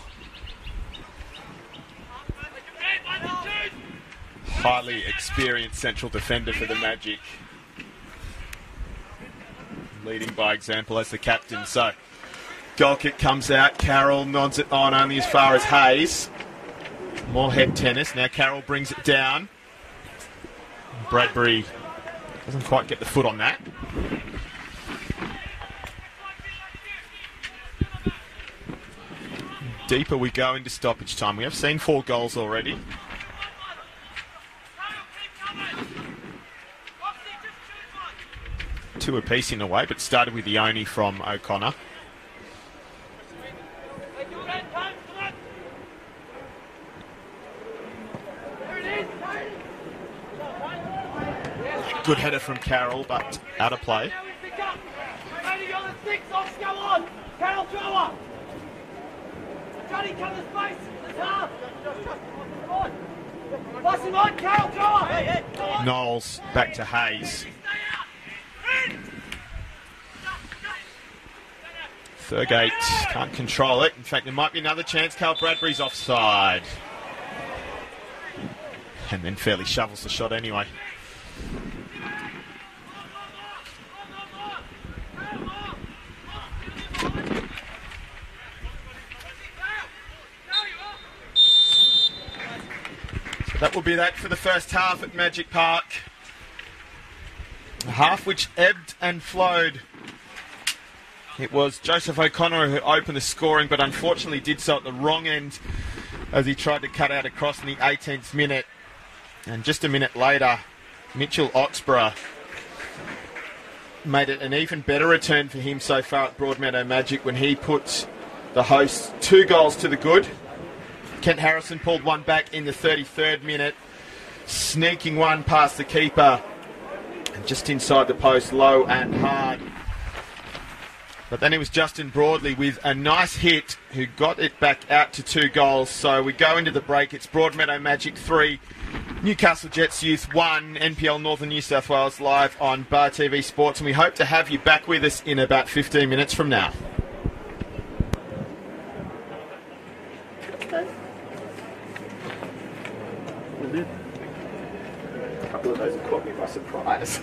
Highly experienced central defender for the Magic. Leading by example as the captain. So, goal kick comes out. Carroll nods it on only as far as Hayes. More head tennis. Now Carroll brings it down. Bradbury doesn't quite get the foot on that. Deeper we go into stoppage time. We have seen 4 goals already. Two apiece in a way, but started with the Ione from O'Connor. Good header from Carroll, but out of play. Knowles back to Hayes. Thurgate can't control it. In fact, there might be another chance. Carl Bradbury's offside. And then fairly shovels the shot anyway. So that will be that for the first half at Magic Park. A half which ebbed and flowed. It was Joseph O'Connor who opened the scoring, but unfortunately did so at the wrong end as he tried to cut out across in the 18th minute. And just a minute later, Mitchell Oxborough made it an even better return for him so far at Broadmeadow Magic when he put the hosts 2 goals to the good. Kent Harrison pulled one back in the 33rd minute, sneaking one past the keeper and just inside the post, low and hard. But then it was Justin Broadley with a nice hit who got it back out to 2 goals. So we go into the break. It's Broadmeadow Magic 3, Newcastle Jets Youth 1, NPL Northern New South Wales live on Bar TV Sports. And we hope to have you back with us in about 15 minutes from now. A couple of those have caught me by surprise.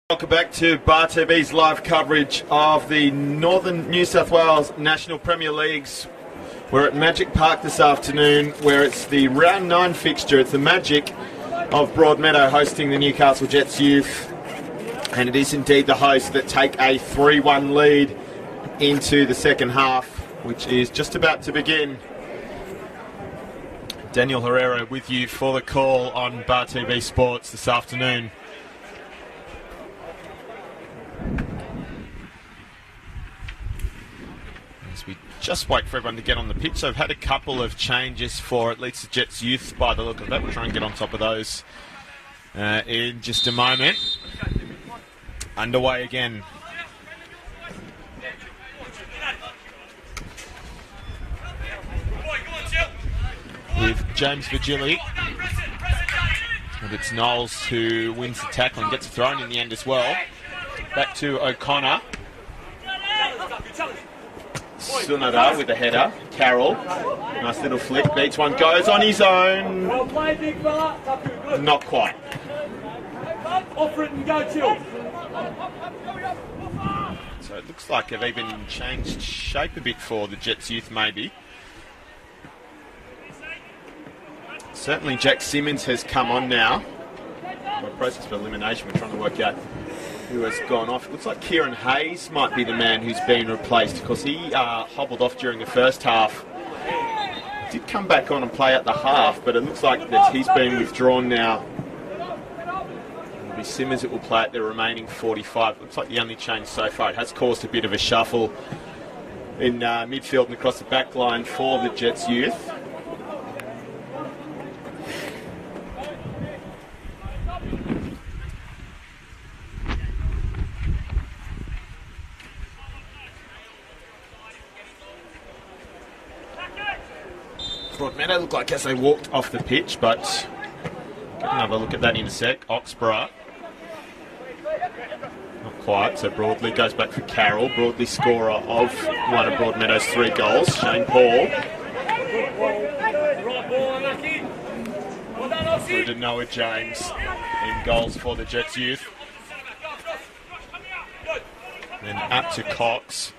Welcome back to Bar TV's live coverage of the Northern New South Wales National Premier Leagues. We're at Magic Park this afternoon, where it's the round 9 fixture. It's the Magic of Broadmeadow hosting the Newcastle Jets Youth, and it is indeed the hosts that take a 3-1 lead into the second half, which is just about to begin. Daniel Herrera with you for the call on Bar TV Sports this afternoon. As we just wait for everyone to get on the pitch, so I've had a couple of changes for at least the Jets Youth by the look of that. We'll try and get on top of those in just a moment. Underway again. With James Virgili. And it's Knowles who wins the tackle and gets thrown in the end as well. Back to O'Connor. Sunada with a header. Carroll. Nice little flick. Beats one. Goes on his own. Not quite. Offer it and go, Chill. So it looks like they've even changed shape a bit for the Jets Youth, maybe. Certainly Jack Simmons has come on now. By process of elimination, we're trying to work out who has gone off. It looks like Kieran Hayes might be the man who's been replaced, because he hobbled off during the first half. Did come back on and play at the half, but it looks like that he's been withdrawn now. It'll be Simmons that will play at the remaining 45. Looks like the only change so far. It has caused a bit of a shuffle in midfield and across the back line for the Jets Youth. Broadmeadow looked like as they walked off the pitch, but get another look at that in a sec. Oxborough, not quite, so Broadley goes back for Carroll. Broadley scorer of one of Broadmeadow's 3 goals. Shane Paul. Through to Noah James in goals for the Jets Youth. Then up to Cox.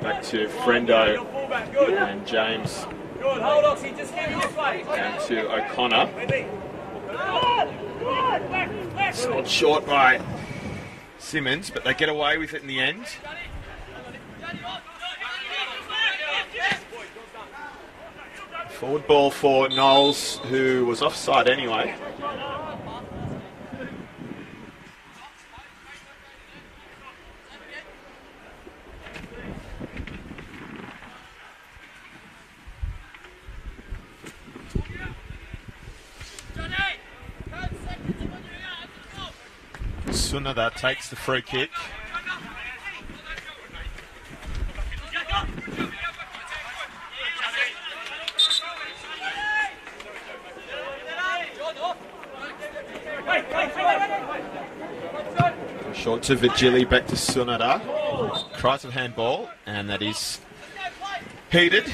Back to Frendo and James. Down to O'Connor. Scored short by Simmons, but they get away with it in the end. Forward ball for Knowles, who was offside anyway. Sunada takes the free kick. Short to Virgili, back to Sunada. Cries of handball, and that is heated.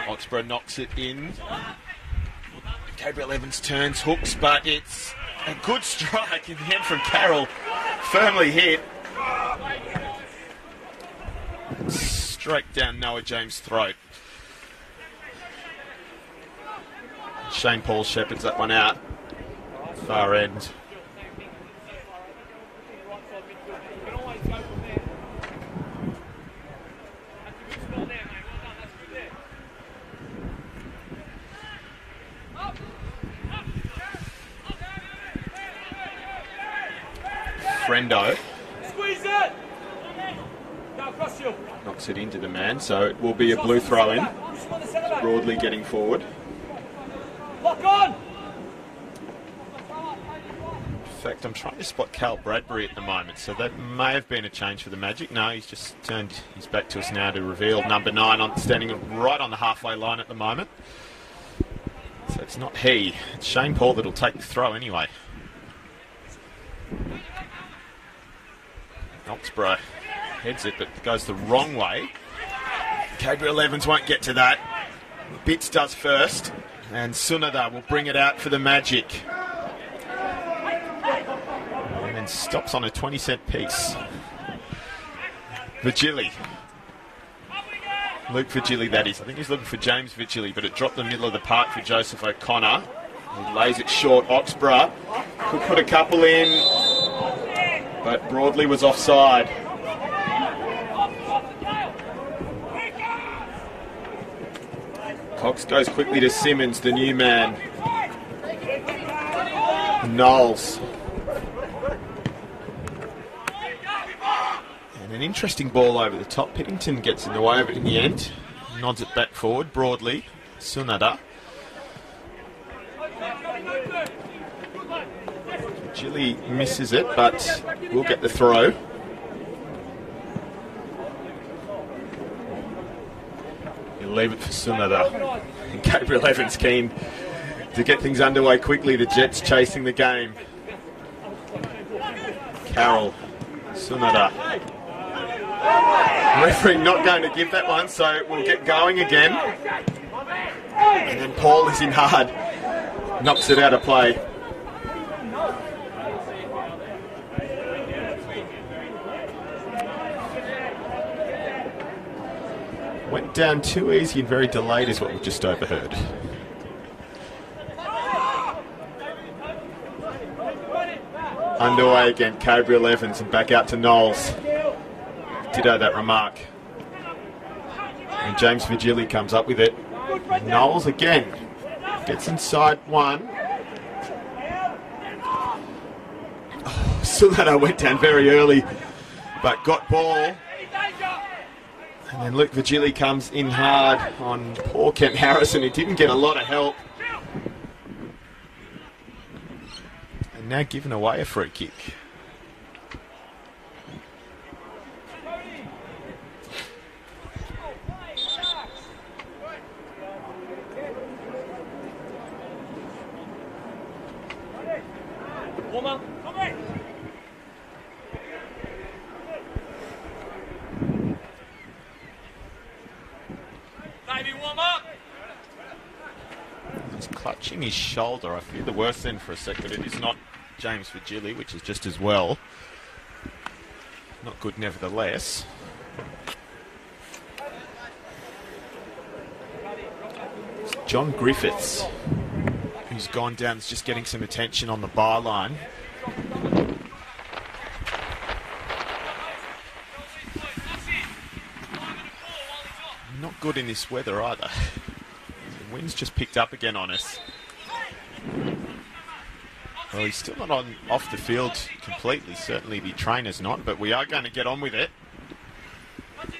Oxborough knocks it in. Gabriel Evans turns, hooks, but it's a good strike in the end from Carroll. Firmly hit. Straight down Noah James' throat. Shane Paul shepherds that one out. Far end. Frendo knocks it into the man, so it will be a blue throw in. Broadly getting forward. fact, I'm trying to spot Cal Bradbury at the moment, so that may have been a change for the Magic. No, he's just turned his back to us now to reveal number 9 standing right on the halfway line at the moment. So it's not he. It's Shane Paul that'll take the throw anyway. Oxborough heads it, but goes the wrong way. Gabriel Evans won't get to that. Bitts does first, and Sunada will bring it out for the Magic. And then stops on a 20-cent piece. Vigili. Luke Vigili, that is. I think he's looking for James Vigili, but it dropped the middle of the park for Joseph O'Connor. He lays it short. Oxborough could put a couple in, but Broadley was offside. Cox goes quickly to Simmons, the new man. Knowles. And an interesting ball over the top. Piddington gets in the way of it in the end. Nods it back forward. Broadley. Sunada. Gilly misses it, but we'll get the throw. He'll leave it for Sunada. And Gabriel Evans keen to get things underway quickly. The Jets chasing the game. Carroll. Sunada. Referee not going to give that one, so we'll get going again. And then Paul is in hard. Knocks it out of play. Went down too easy and very delayed is what we've just overheard. Underway again, Gabriel Evans, and back out to Knowles. Ditto that remark. And James Vigili comes up with it. Knowles again. Gets inside one. Oh, Sunada went down very early, but got ball. And then Luke Vigili comes in hard on poor Kent Harrison, who didn't get a lot of help. And now giving away a free kick. He's clutching his shoulder. I fear the worst then for a sec, but it is not James Vigili, which is just as well. Not good nevertheless. It's John Griffiths, who's gone down, is just getting some attention on the byline. Not good in this weather either. The wind's just picked up again on us. Well, he's still not off the field completely. Certainly the trainer's not, but we are going to get on with it. And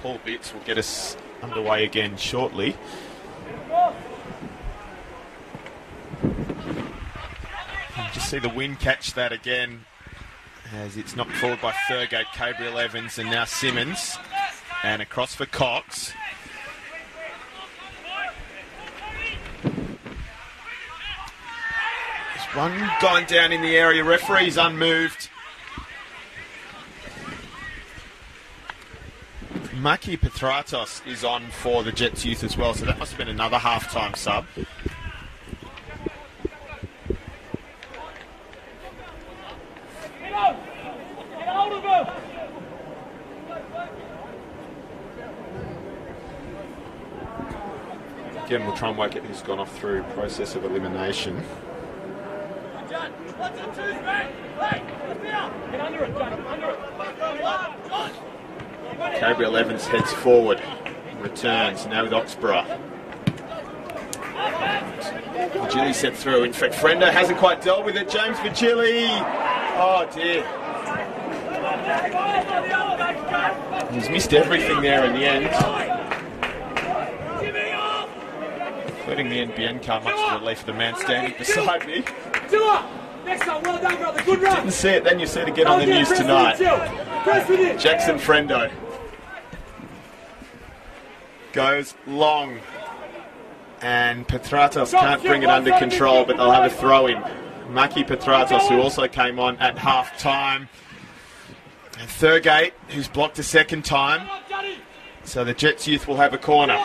Paul Bitts will get us underway again shortly. You just see the wind catch that again as it's knocked forward by Thurgate, Gabriel Evans, and now Simmons. And across for Cox. There's one gone down in the area. Referee's unmoved. Maki Petratos is on for the Jets youth as well, so that must have been another half-time sub. Again, we'll try and work out who's gone off through process of elimination. Gabriel Evans heads forward, returns, now with Oxborough. Vigili set through. In fact, Frendo hasn't quite dealt with it. James Vigili. Oh dear. He's missed everything there in the end. Including the NBN car, much to the relief of the man standing beside me. Next one, well done, brother. Good run. Didn't see it, then you see it again on the news tonight. Press with it. Jackson Frendo goes long, and Petratos can't bring it under control, but they'll have a throw in. Maki Petratos, who also came on at half time. And Thurgate, who's blocked a second time. So the Jets youth will have a corner.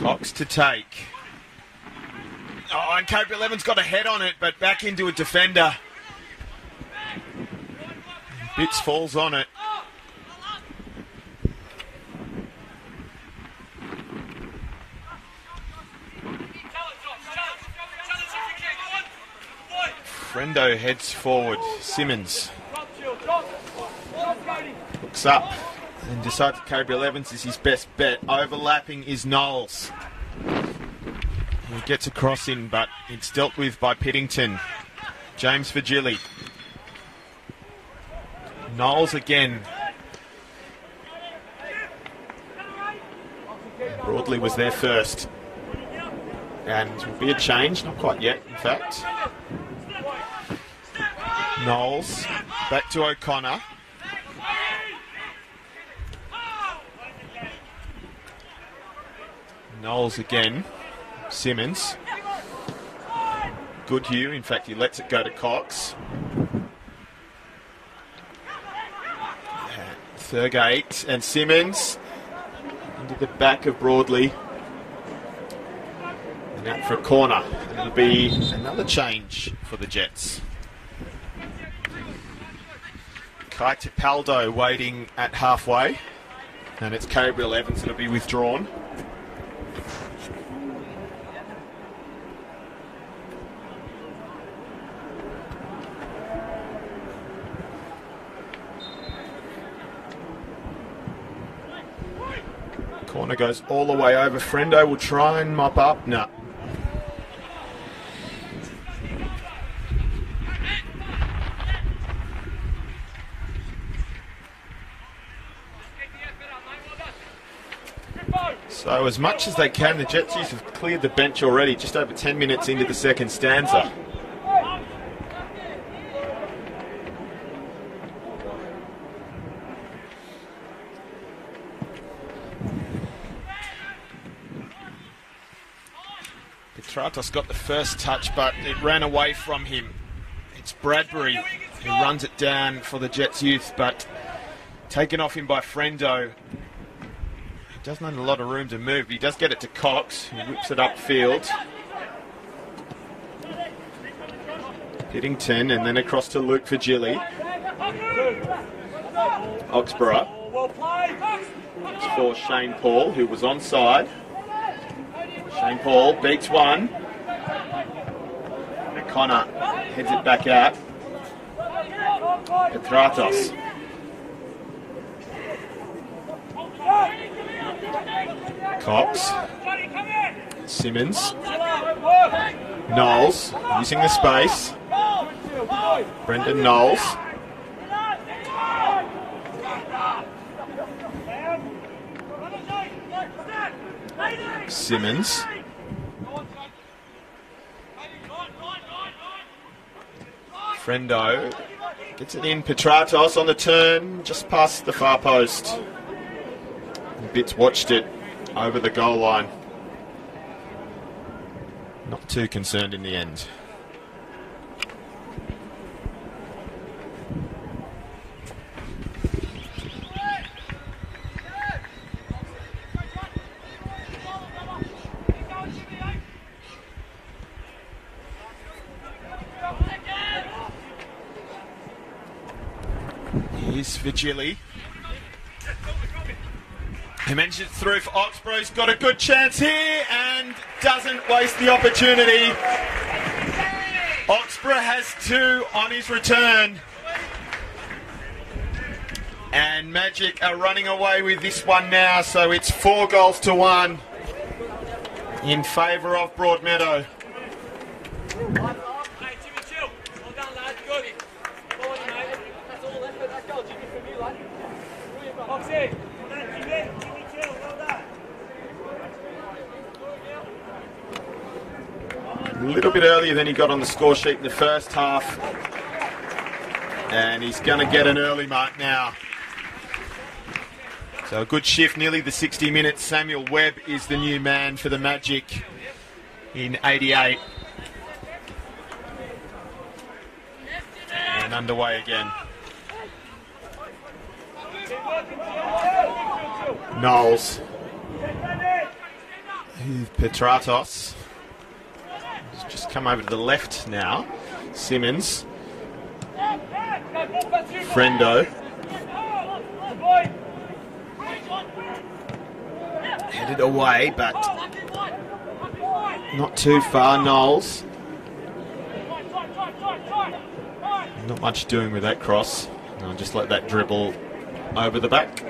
Cox to take. Oh, and Cobra 11's got a head on it, but back into a defender. Bits falls on it. Frendo heads forward. Simmons looks up and decides that Cobra 11's is his best bet. Overlapping is Knowles. He gets a cross in, but it's dealt with by Piddington. James Virgili. Knowles again. Broadley was there first. And will be a change, not quite yet, in fact. Knowles back to O'Connor. Knowles again. Simmons. Goodhue, in fact, he lets it go to Cox. Thurgate and Simmons into the back of Broadley. And out for a corner. And it'll be another change for the Jets. Kai Tipaldo waiting at halfway. And it's Gabriel Evans that'll be withdrawn. Corner goes all the way over. Frendo will try and mop up. No. So as much as they can, the Jets have cleared the bench already, just over 10 minutes into the second stanza. Petratos got the first touch, but it ran away from him. It's Bradbury who runs it down for the Jets youth, but taken off him by Frendo. He doesn't have a lot of room to move, but he does get it to Cox, who whips it upfield. Piddington, and then across to Luke Virgili. Oxborough. It's for Shane Paul, who was onside. Shane Paul beats one. O'Connor heads it back out. Petratos. Cox. Simmons. Knowles using the space. Brendan Knowles. Simmons. Frendo gets it in. Petratos on the turn, just past the far post. Bits watched it over the goal line. Not too concerned in the end. Here's Virgili. He mentions it through for Oxborough. He's got a good chance here and doesn't waste the opportunity. Oxborough has two on his return. And Magic are running away with this one now, so it's 4-1 in favour of Broadmeadow. A little bit earlier than he got on the score sheet in the first half. And he's going to get an early mark now. So a good shift, nearly the 60 minutes. Samuel Webb is the new man for the Magic in 88. And underway again. Knowles. Petratos. He's just come over to the left now. Simmons. Frendo. Headed away, but not too far. Knowles. Not much doing with that cross. I'll just let that dribble over the back.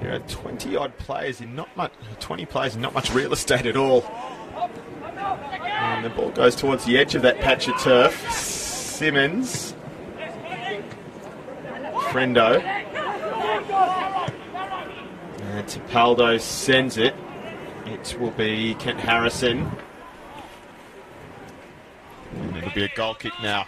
There are 20-odd players in not much, 20 players in not much real estate at all. And the ball goes towards the edge of that patch of turf. Simmons. Frendo. And Tipaldo sends it. It will be Kent Harrison. And it'll be a goal kick now.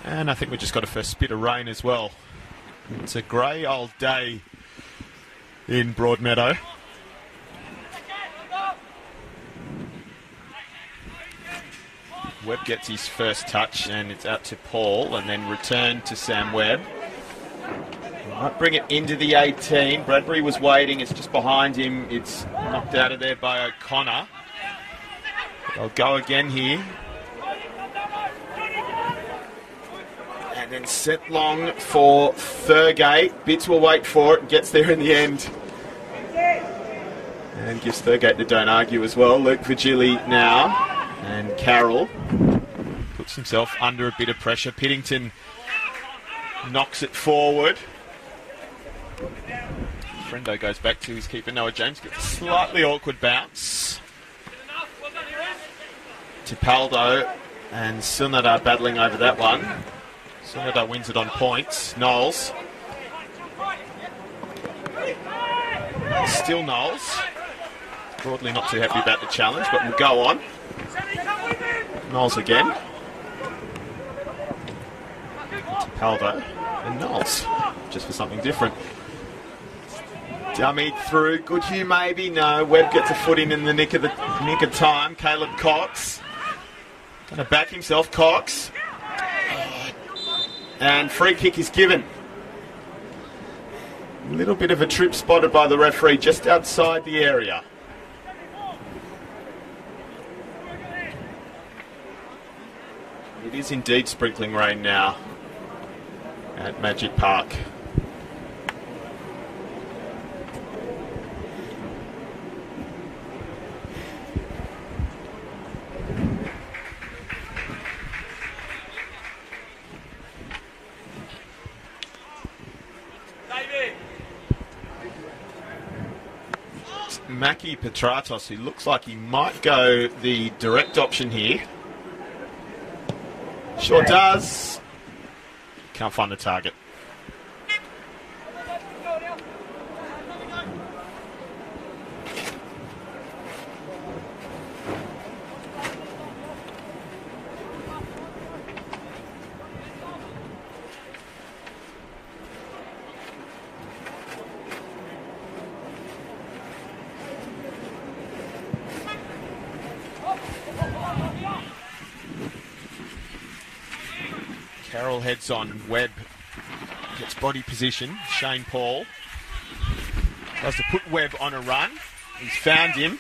And I think we just got a first spit of rain as well. It's a grey old day in Broadmeadow. Webb gets his first touch and it's out to Paul and then returned to Sam Webb. Might bring it into the 18. Bradbury was waiting, it's just behind him. It's knocked out of there by O'Connor. They'll go again here. And then set long for Thurgate. Bitts will wait for it, gets there in the end. And gives Thurgate the don't argue as well. Luke Vigili now. And Carroll puts himself under a bit of pressure. Piddington knocks it forward. Frendo goes back to his keeper, Noah James. Gets a slightly awkward bounce. Tipaldo and Sunada battling over that one. Sunada wins it on points. Knowles. Still Knowles. Broadly not too happy about the challenge, but we'll go on. Knowles again. Tipaldo and Knowles. Just for something different. Dummied through. Goodhue maybe. No. Webb gets a foot in the nick of time. Caleb Cox. Going to back himself. Cox. And free kick is given. A little bit of a trip spotted by the referee just outside the area. It is indeed sprinkling rain now at Magic Park. Mackie Petratos, who looks like he might go the direct option here. Sure does. Can't find the target. Carroll heads on. Webb gets body position. Shane Paul tries to put Webb on a run. He's found him.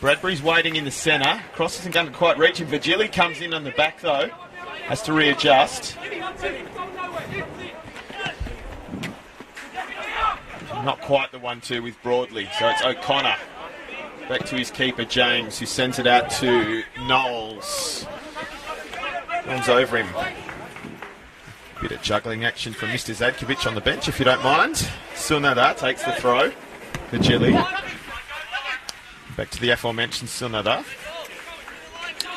Bradbury's waiting in the centre. Cross isn't going to quite reach him. Vigili comes in on the back though. Has to readjust. Not quite the 1-2 with Broadley, so it's O'Connor. Back to his keeper, James, who sends it out to Knowles. Runs over him. Bit of juggling action from Mr. Zadkovic on the bench, if you don't mind. Sunada takes the throw for Gilly. Back to the aforementioned Sunada.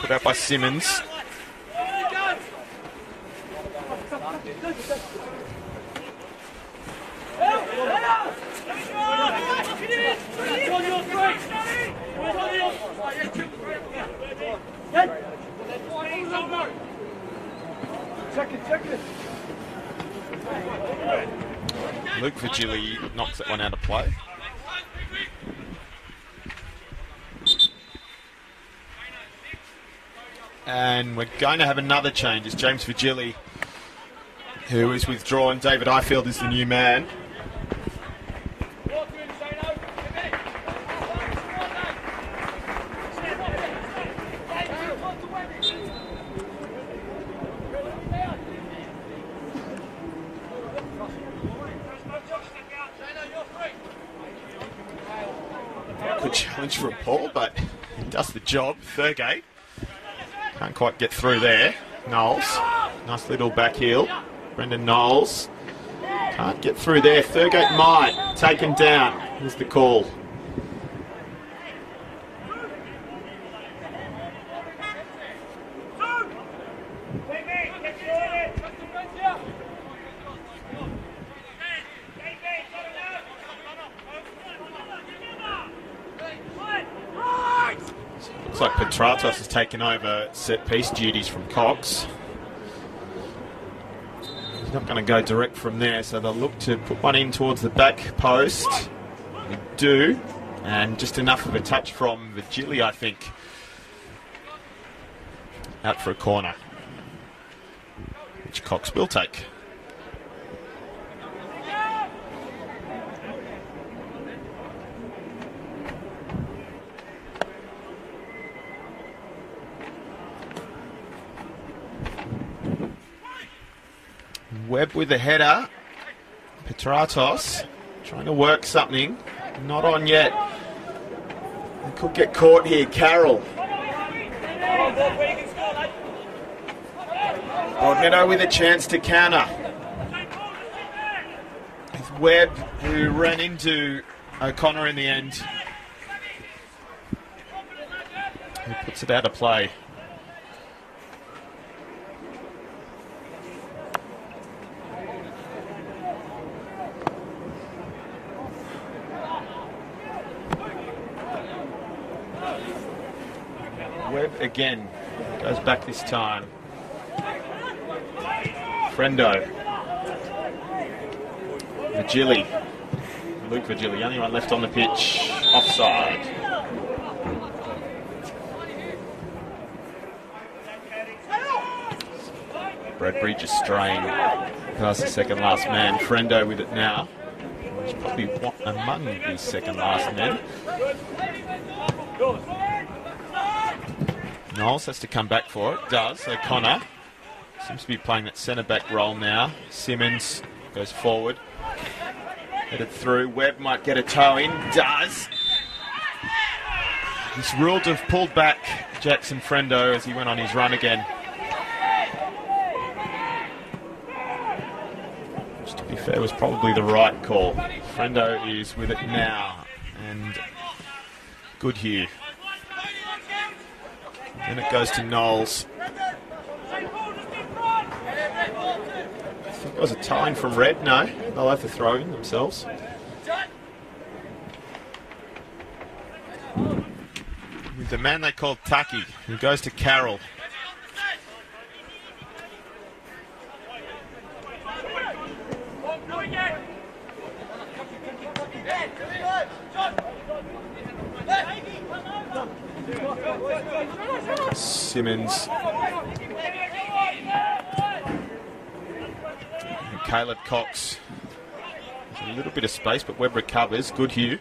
Put out by Simmons. Check it. Luke Virgili knocks that one out of play. And we're going to have another change. It's James Virgili who is withdrawn. David Ifield is the new man. Good challenge from Paul, but he does the job. Thurgate can't quite get through there. Knowles, nice little back heel. Brendan Knowles can't get through there. Thurgate might. Taken down. Here's the call. Looks like Petratos has taken over set-piece duties from Cox. He's not going to go direct from there, so they'll look to put one in towards the back post. They do, and just enough of a touch from Virgili, I think. Out for a corner, which Cox will take. Webb with the header. Petratos trying to work something. Not on yet. They could get caught here. Carroll. Broadmeadow with a chance to counter. It's Webb who ran into O'Connor in the end. Who puts it out of play. Webb again goes back this time. Frendo. Virgili. Luke Virgili, only one left on the pitch. Offside. Bradbury just straying past the second last man. Frendo with it now. He's probably among the second last men. Knowles has to come back for it. Does. O'Connor seems to be playing that centre-back role now. Simmons goes forward. Headed through. Webb might get a toe in. Does. He's ruled to have pulled back Jackson Frendo as he went on his run again. Which, to be fair, was probably the right call. Frendo is with it now. And good here. Then it goes to Knowles. I think it was a tie in from Red. No, they'll have to throw in themselves. With the man they called Taki, who goes to Carroll. Simmons. And Caleb Cox. There's a little bit of space, but Webb recovers. Good Hugh.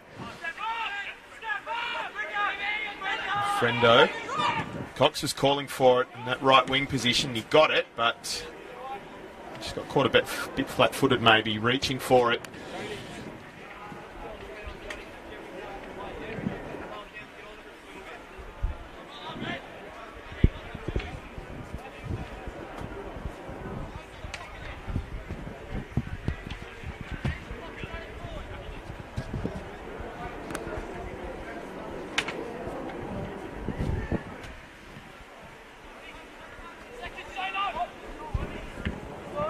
Frendo. Cox was calling for it in that right wing position. He got it, but just got caught a bit flat-footed maybe, reaching for it.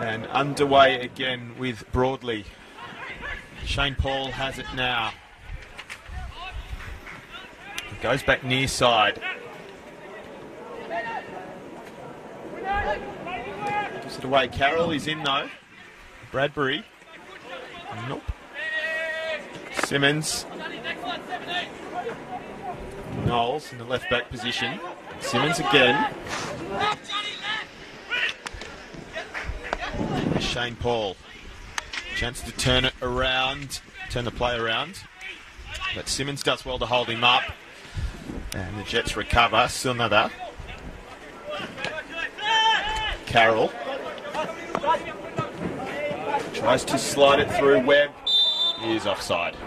And underway again with Broadley. Shane Paul has it now. He goes back near side. Gives it away. Carroll is in though. Bradbury. Nope. Simmons. Knowles in the left back position. Simmons again. Shane Paul. Chance to turn it around, turn the play around. But Simmons does well to hold him up. And the Jets recover. Still another. Carroll. Tries to slide it through. Webb is offside.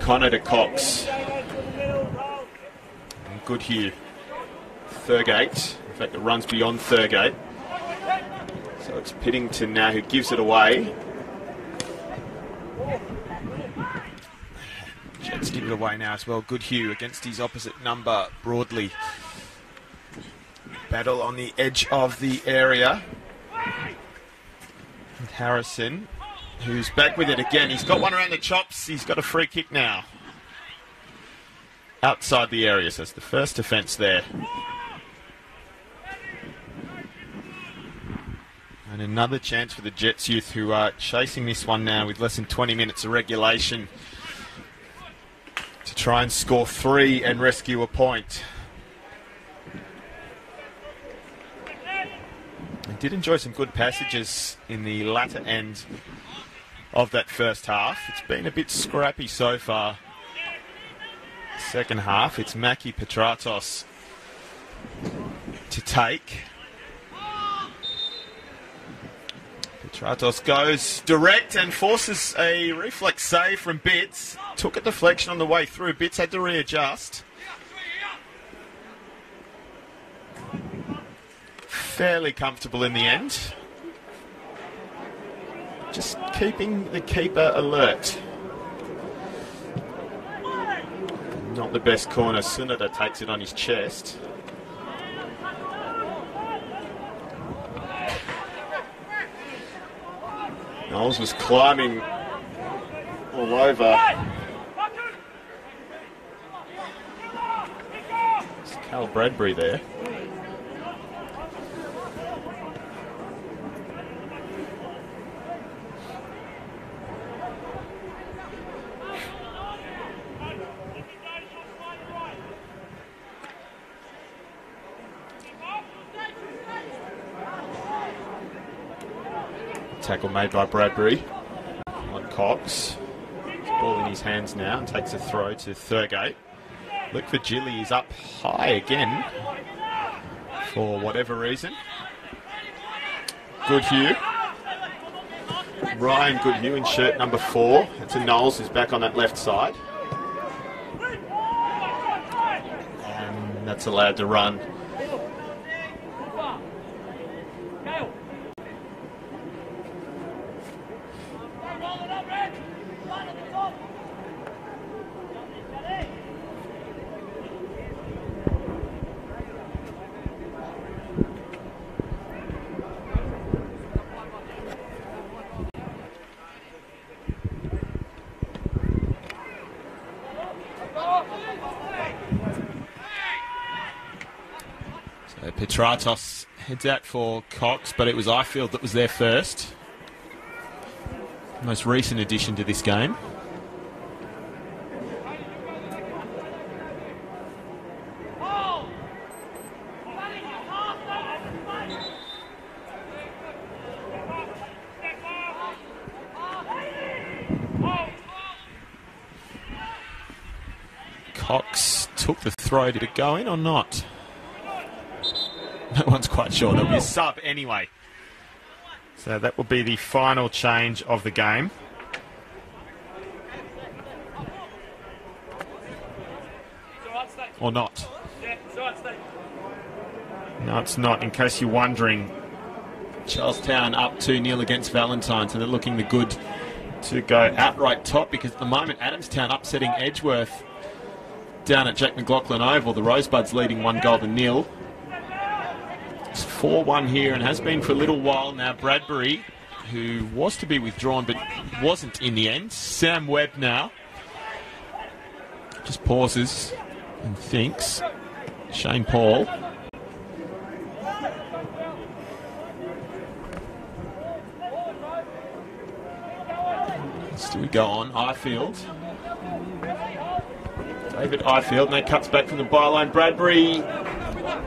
Connor to Cox. And Goodhue. Thurgate. In fact, it runs beyond Thurgate. So it's Piddington now who gives it away. Jets give it away now as well. Goodhue against his opposite number, Broadley. Battle on the edge of the area. And Harrison, who's back with it again. He's got one around the chops. He's got a free kick now. Outside the area, so it's the first offence there. And another chance for the Jets youth, who are chasing this one now with less than 20 minutes of regulation, to try and score 3 and rescue a point. I did enjoy some good passages in the latter end of that first half. It's been a bit scrappy so far. Second half, it's Mackie Petratos to take. Petratos goes direct and forces a reflex save from Bitts. Took a deflection on the way through. Bitts had to readjust. Fairly comfortable in the end. Just keeping the keeper alert. Not the best corner. Sunada takes it on his chest. Knowles was climbing all over. It's Cal Bradbury there. Tackle made by Bradbury on Cox. Ball in his hands now and takes a throw to Thurgate. Luke Virgili is up high again for whatever reason. Goodhue. Ryan Goodhue in shirt number 4. It's a Knowles who's back on that left side. And that's allowed to run. Petratos heads out for Cox, but it was Ifield that was there first. Most recent addition to this game. Cox took the throw. Did it go in or not? No one's quite sure. There'll be a sub anyway. So that will be the final change of the game. Or not. No, it's not. In case you're wondering, Charlestown up 2-0 against Valentine, so they're looking the good to go outright top, because at the moment Adamstown upsetting Edgeworth down at Jack McLaughlin Oval. The Rosebuds leading 1-0. It's 4-1 here and has been for a little while now. Bradbury, who was to be withdrawn but wasn't in the end. Sam Webb now just pauses and thinks. Shane Paul. Still we go on. Ifield. David Ifield, and that cuts back from the byline. Bradbury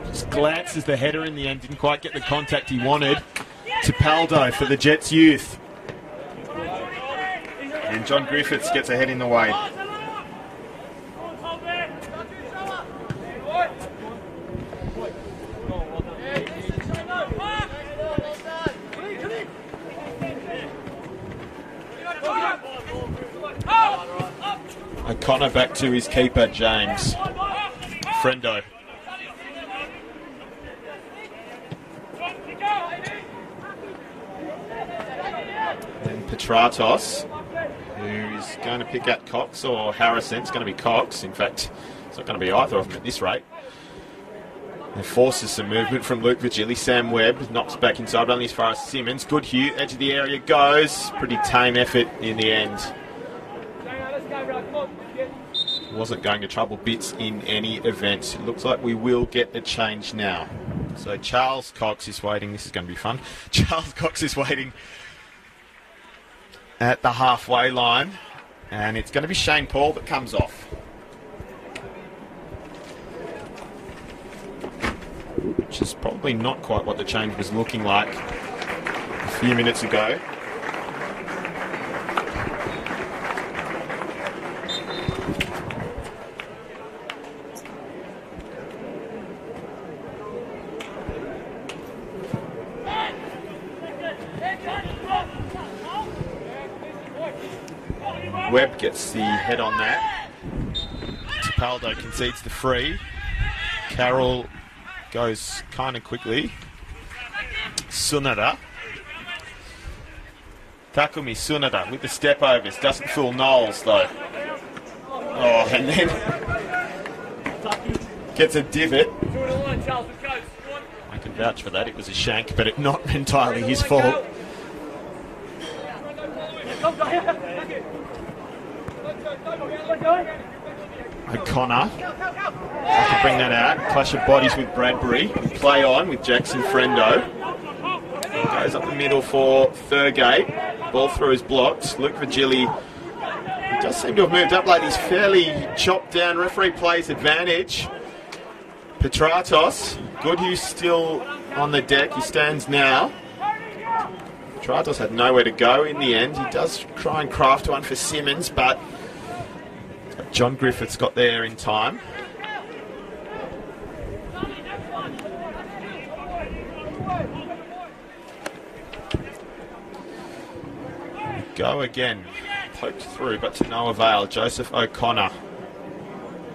just glances the header in the end. Didn't quite get the contact he wanted. Tapaldo for the Jets youth. And John Griffiths gets a head in the way. O'Connor back to his keeper, James. Friendo. And Petratos, who's going to pick out Cox or Harrison. It's going to be Cox. In fact, it's not going to be either of them at this rate. It forces some movement from Luke Vigili. Sam Webb knocks back inside, only as far as Simmons. Goodhue, edge of the area goes. Pretty tame effort in the end. Wasn't going to trouble bits in any event. It looks like we will get a change now. So Charles Cox is waiting. This is going to be fun. Charles Cox is waiting at the halfway line. And it's going to be Shane Paul that comes off. Which is probably not quite what the change was looking like a few minutes ago. Webb gets the head on that. Tapaldo concedes the free. Carroll goes kind of quickly. Sunada. Takumi Sunada with the step overs. Doesn't fool Knowles though. Oh, and then gets a divot. I can vouch for that. It was a shank, but it's not entirely his fault. O'Connor. I can bring that out. Clash of bodies with Bradbury. Play on with Jackson Friendo. Goes up the middle for Thurgate. Ball through is blocked. Luke Vigili, he does seem to have moved up late. He's fairly chopped down. Referee plays advantage. Petratos. Goodhue still on the deck. He stands now. Petratos had nowhere to go in the end. He does try and craft one for Simmons, but John Griffiths got there in time. Go again. Poked through, but to no avail. Joseph O'Connor.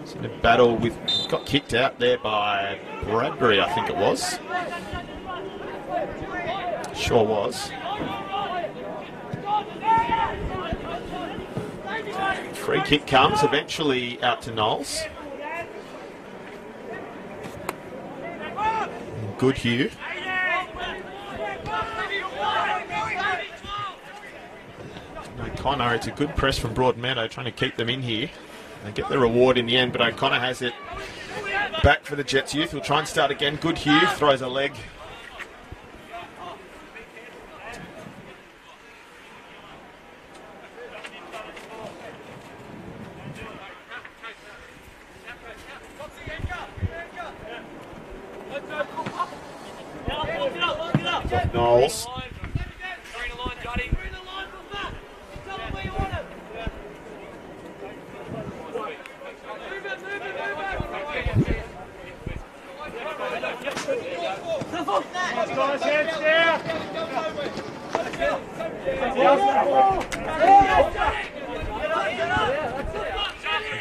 He's in a battle with... Got kicked out there by Bradbury, I think it was. Sure was. Free kick comes eventually out to Knowles. Goodhue. O'Connor, it's a good press from Broadmeadow trying to keep them in here. They get the reward in the end, but O'Connor has it back for the Jets youth. We'll try and start again. Goodhue throws a leg. Knowles.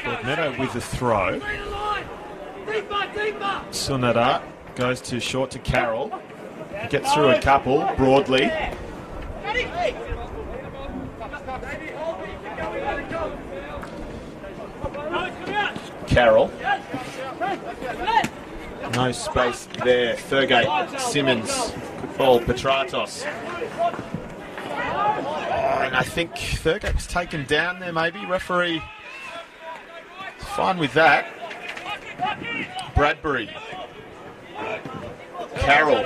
Broadmeadow with the throw. Sunada goes to short to Carroll. Gets through a couple broadly. Carroll. No space there. Thurgate, Simmons. Good ball, Petratos. And I think Thurgate was taken down there maybe. Referee fine with that. Bradbury. Carroll.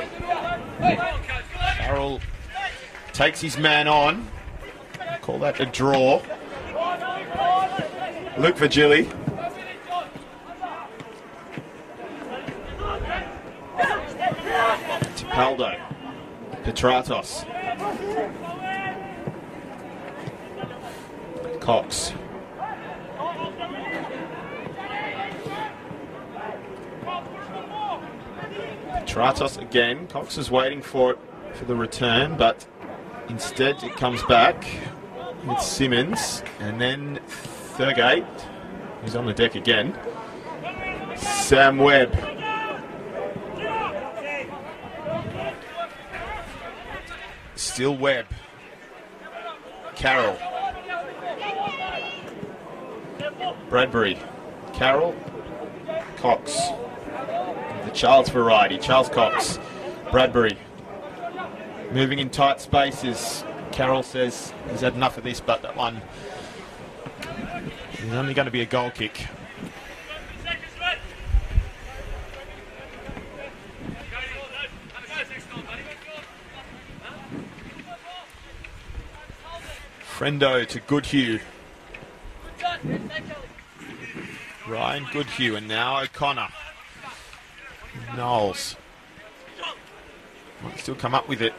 Carroll takes his man on. Call that a draw. Luke Virgili. Tipaldo. Petratos. Cox. Petratos again. Cox is waiting for it for the return, but instead it comes back with Simmons, and then Thurgate, who's on the deck again. Sam Webb. Still Webb. Carroll. Bradbury. Carroll. Cox. The Charles variety. Charles Cox. Bradbury. Moving in tight spaces. Carroll says he's had enough of this, but that one is only going to be a goal kick. Frendo to Goodhue. Ryan Goodhue, and now O'Connor. Knowles. Might still come up with it.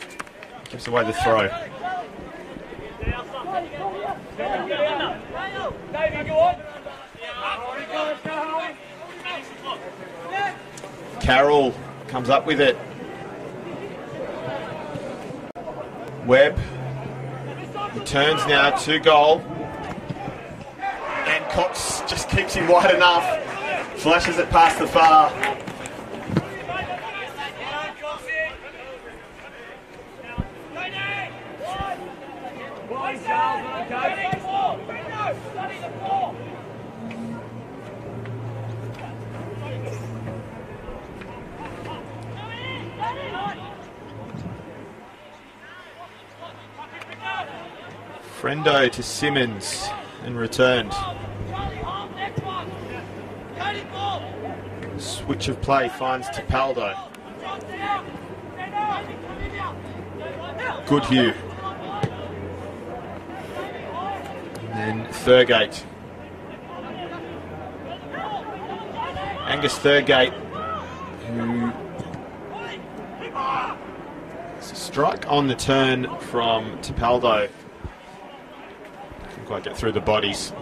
Gives away the throw. Carroll comes up with it. Webb returns now to goal. And Cox just keeps him wide enough. Flashes it past the far. Frendo to Simmons and returned. Switch of play finds Tipaldo. Goodhue. And then Thurgate. Angus Thurgate, who it's a strike on the turn from Tipaldo. Couldn't quite get through the bodies.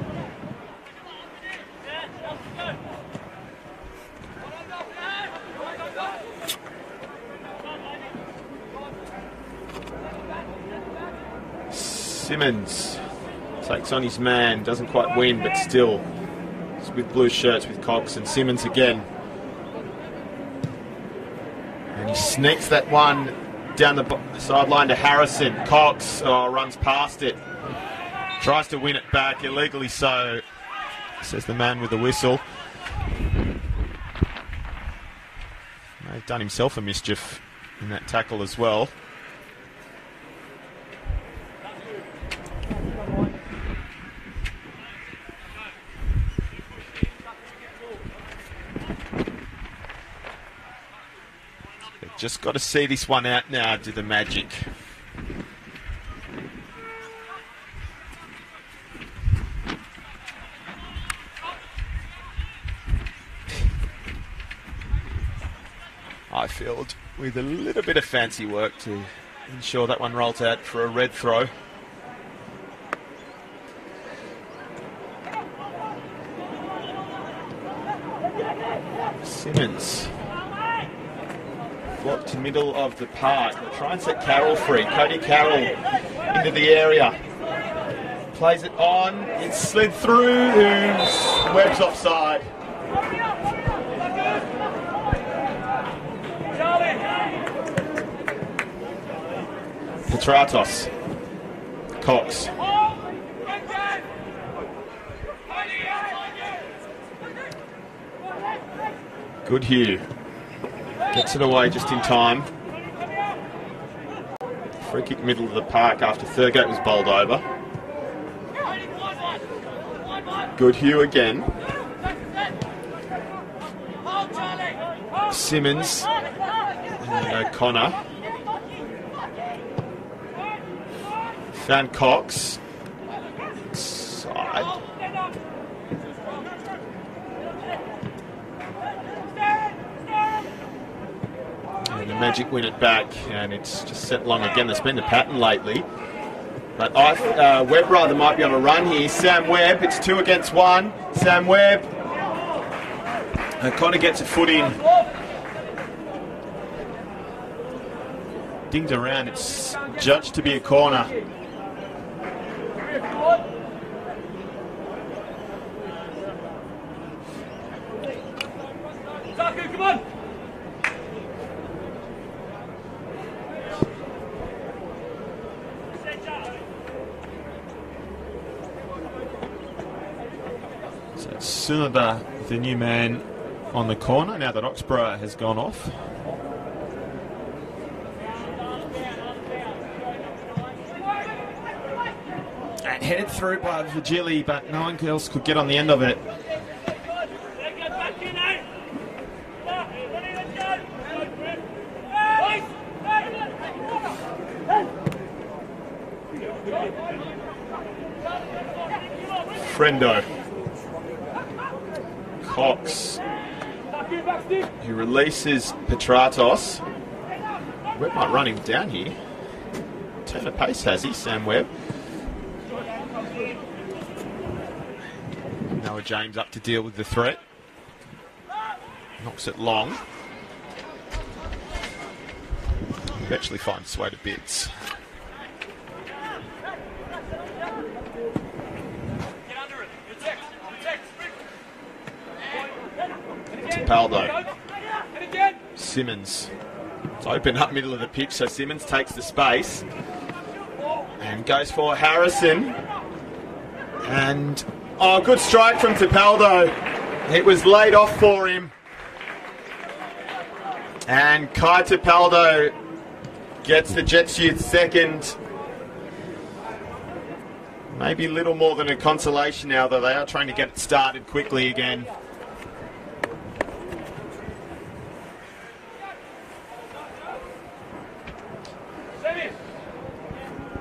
Simmons takes on his man, doesn't quite win, but still it's with blue shirts with Cox, and Simmons again. And he sneaks that one down the sideline to Harrison. Cox runs past it. Tries to win it back, illegally so, says the man with the whistle. May have done himself a mischief in that tackle as well. Just got to see this one out now, do the Magic. Highfield with a little bit of fancy work to ensure that one rolls out for a red throw. Simmons. Blocked to middle of the park. They'll try and set Carroll free. Cody Carroll into the area. Plays it on. It's slid through. Webb's offside. Petratos. Cox. Good Hugh. Gets it away just in time. Free kick middle of the park after Thurgate was bowled over. Good Hugh again. Simmons and O'Connor. Found Cox. Side. And the Magic win it back, and it's just set long again. There's been the pattern lately. But Webb rather might be on a run here. Sam Webb, it's 2 against 1. Sam Webb. O'Connor gets a foot in. Dinged around, it's judged to be a corner. Come on! So it's Sunada, the new man on the corner, now that Oxborough has gone off. And headed through by Vigili, but no one else could get on the end of it. Frendo. Cox, who releases Petratos. Webb might run him down here. Turn of pace, has he, Sam Webb? Noah James up to deal with the threat. Knocks it long. Eventually finds his way to Bits. Paldo. Simmons. It's open up middle of the pitch, so Simmons takes the space and goes for Harrison. And good strike from Tapaldo. It was laid off for him. And Kai Tapaldo gets the Jets Youth second. Maybe a little more than a consolation now, though they are trying to get it started quickly again.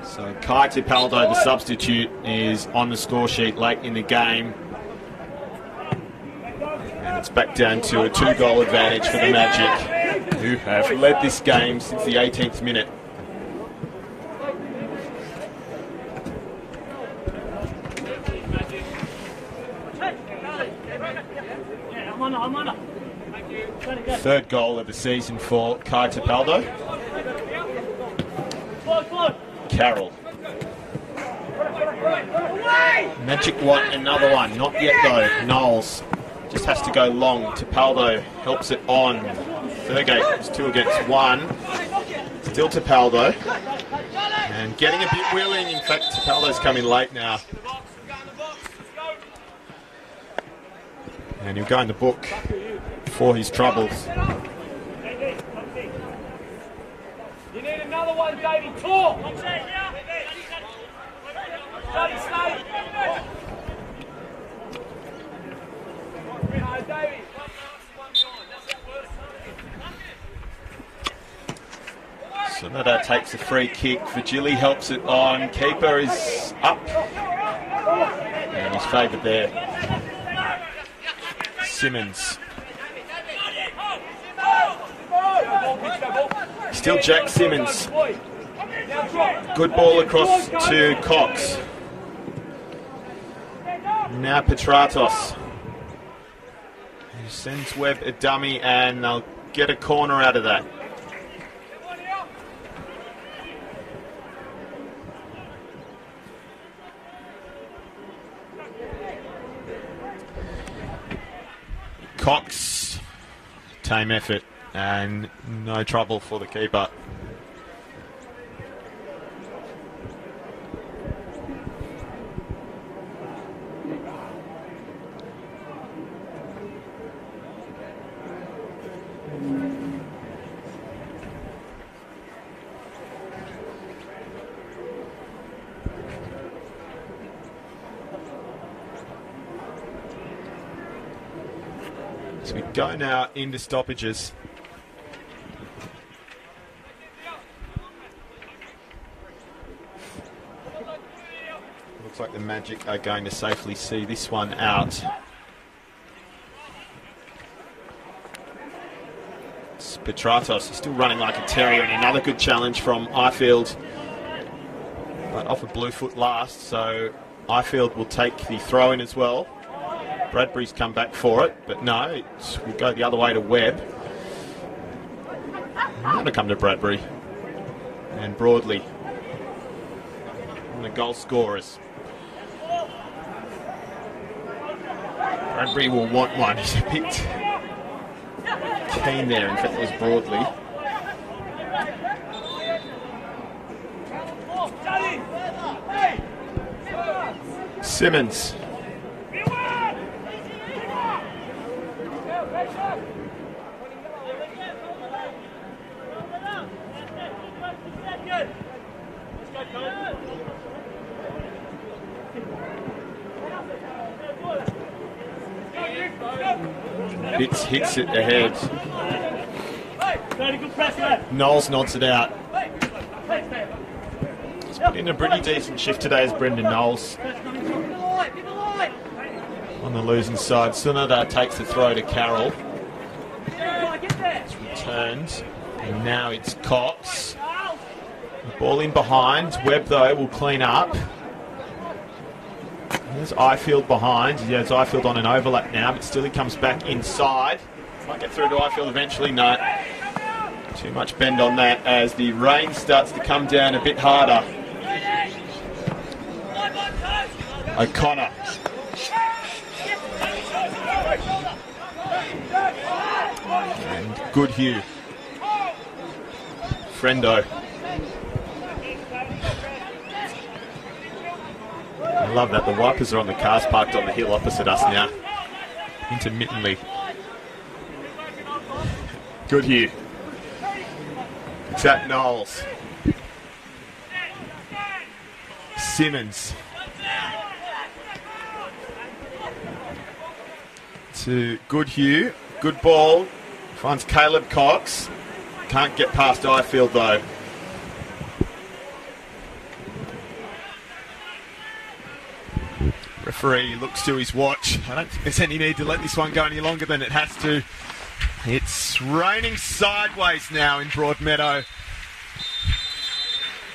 So Kai Tapaldo, the substitute, is on the score sheet late in the game. And it's back down to a 2-goal advantage for the Magic, who have led this game since the 18th minute. Third goal of the season for Kai Tapaldo. Carroll. Magic want another one. Not yet though. Knowles just has to go long. Tapaldo helps it on. Thurgate is 2 against 1. Still Tapaldo. And getting a bit willing. In fact, Tapaldo's coming late now. And he'll go in the book for his troubles. You need another one, Davey. Talk! So Nada takes a free kick. Vigili helps it on. Keeper is up. And he's favoured there. Simmons. Still Jack Simmons. Good ball across to Cox. Now Petratos. He sends Webb a dummy and they'll get a corner out of that. Cox, tame effort and no trouble for the keeper. So we go now into stoppages. Looks like the Magic are going to safely see this one out. Petratos is still running like a terrier, and another good challenge from Ifield. But off a blue foot last, so Ifield will take the throw in as well. Bradbury's come back for it, but no, we'll go the other way to Webb. That'll come to Bradbury. And Broadley on the goal scorers. Bradbury will want one. He's a bit keen there. In fact, it was Broadley. Simmons. Hits it ahead. Knowles nods it out. He's put in a pretty decent shift today as Brendan Knowles. On the losing side, Sunada takes the throw to Carroll. It's returned. And now it's Cox. The ball in behind. Webb, though, will clean up. There's Ifield behind. Yeah, it's Ifield on an overlap now, but still he comes back inside. Might get through to Ifield eventually. No. Too much bend on that as the rain starts to come down a bit harder. O'Connor. And Goodhue. Friendo. I love that. The wipers are on the cars parked on the hill opposite us now. Intermittently. Goodhue. It's at Knowles. Simmons. To Goodhue. Good ball. Finds Caleb Cox. Can't get past Ifield though. Referee looks to his watch. I don't think there's any need to let this one go any longer than it has to. It's raining sideways now in Broadmeadow.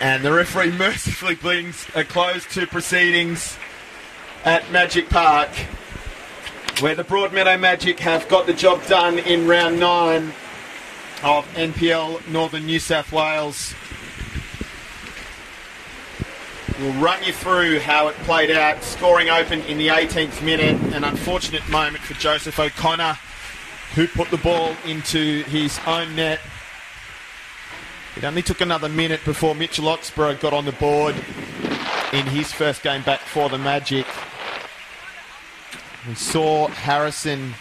And the referee mercifully brings a close to proceedings at Magic Park, where the Broadmeadow Magic have got the job done in round 9 of NPL Northern New South Wales. We'll run you through how it played out. Scoring open in the 18th minute. An unfortunate moment for Joseph O'Connor, who put the ball into his own net. It only took another minute before Mitchell Oxborough got on the board in his first game back for the Magic. We saw Harrison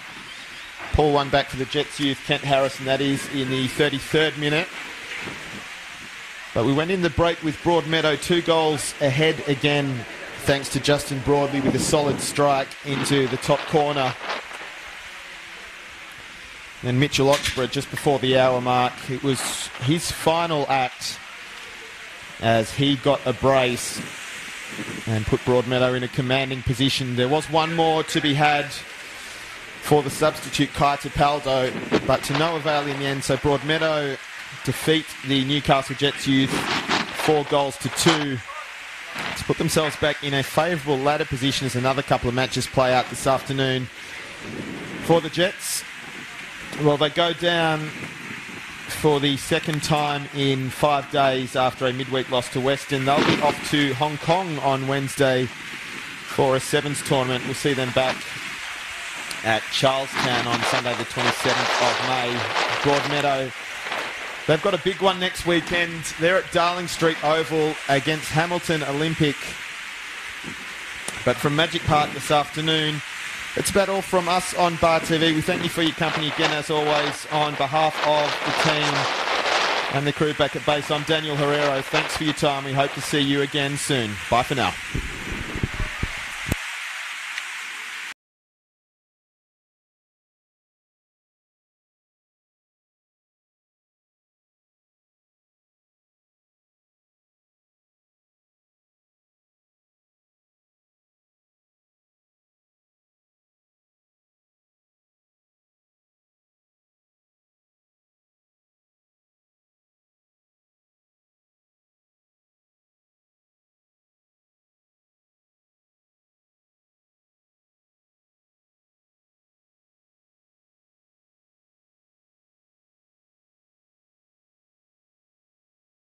pull one back for the Jets youth, Kent Harrison, that is, in the 33rd minute. But we went in the break with Broadmeadow 2 goals ahead again, thanks to Justin Broadley with a solid strike into the top corner. And Mitchell Oxborough just before the hour mark. It was his final act as he got a brace and put Broadmeadow in a commanding position. There was one more to be had for the substitute Kai Tapaldo, but to no avail in the end. So Broadmeadow defeat the Newcastle Jets youth 4 goals to 2 to put themselves back in a favourable ladder position as another couple of matches play out this afternoon for the Jets. Well, they go down for the second time in 5 days after a midweek loss to Western. They'll be off to Hong Kong on Wednesday for a sevens tournament. We'll see them back at Charlestown on Sunday the 27th of May. Broadmeadow, they've got a big one next weekend. They're at Darling Street Oval against Hamilton Olympic. But from Magic Park this afternoon, it's about all from us on Bar TV. We thank you for your company again, as always, on behalf of the team and the crew back at base. I'm Daniel Herrero. Thanks for your time. We hope to see you again soon. Bye for now.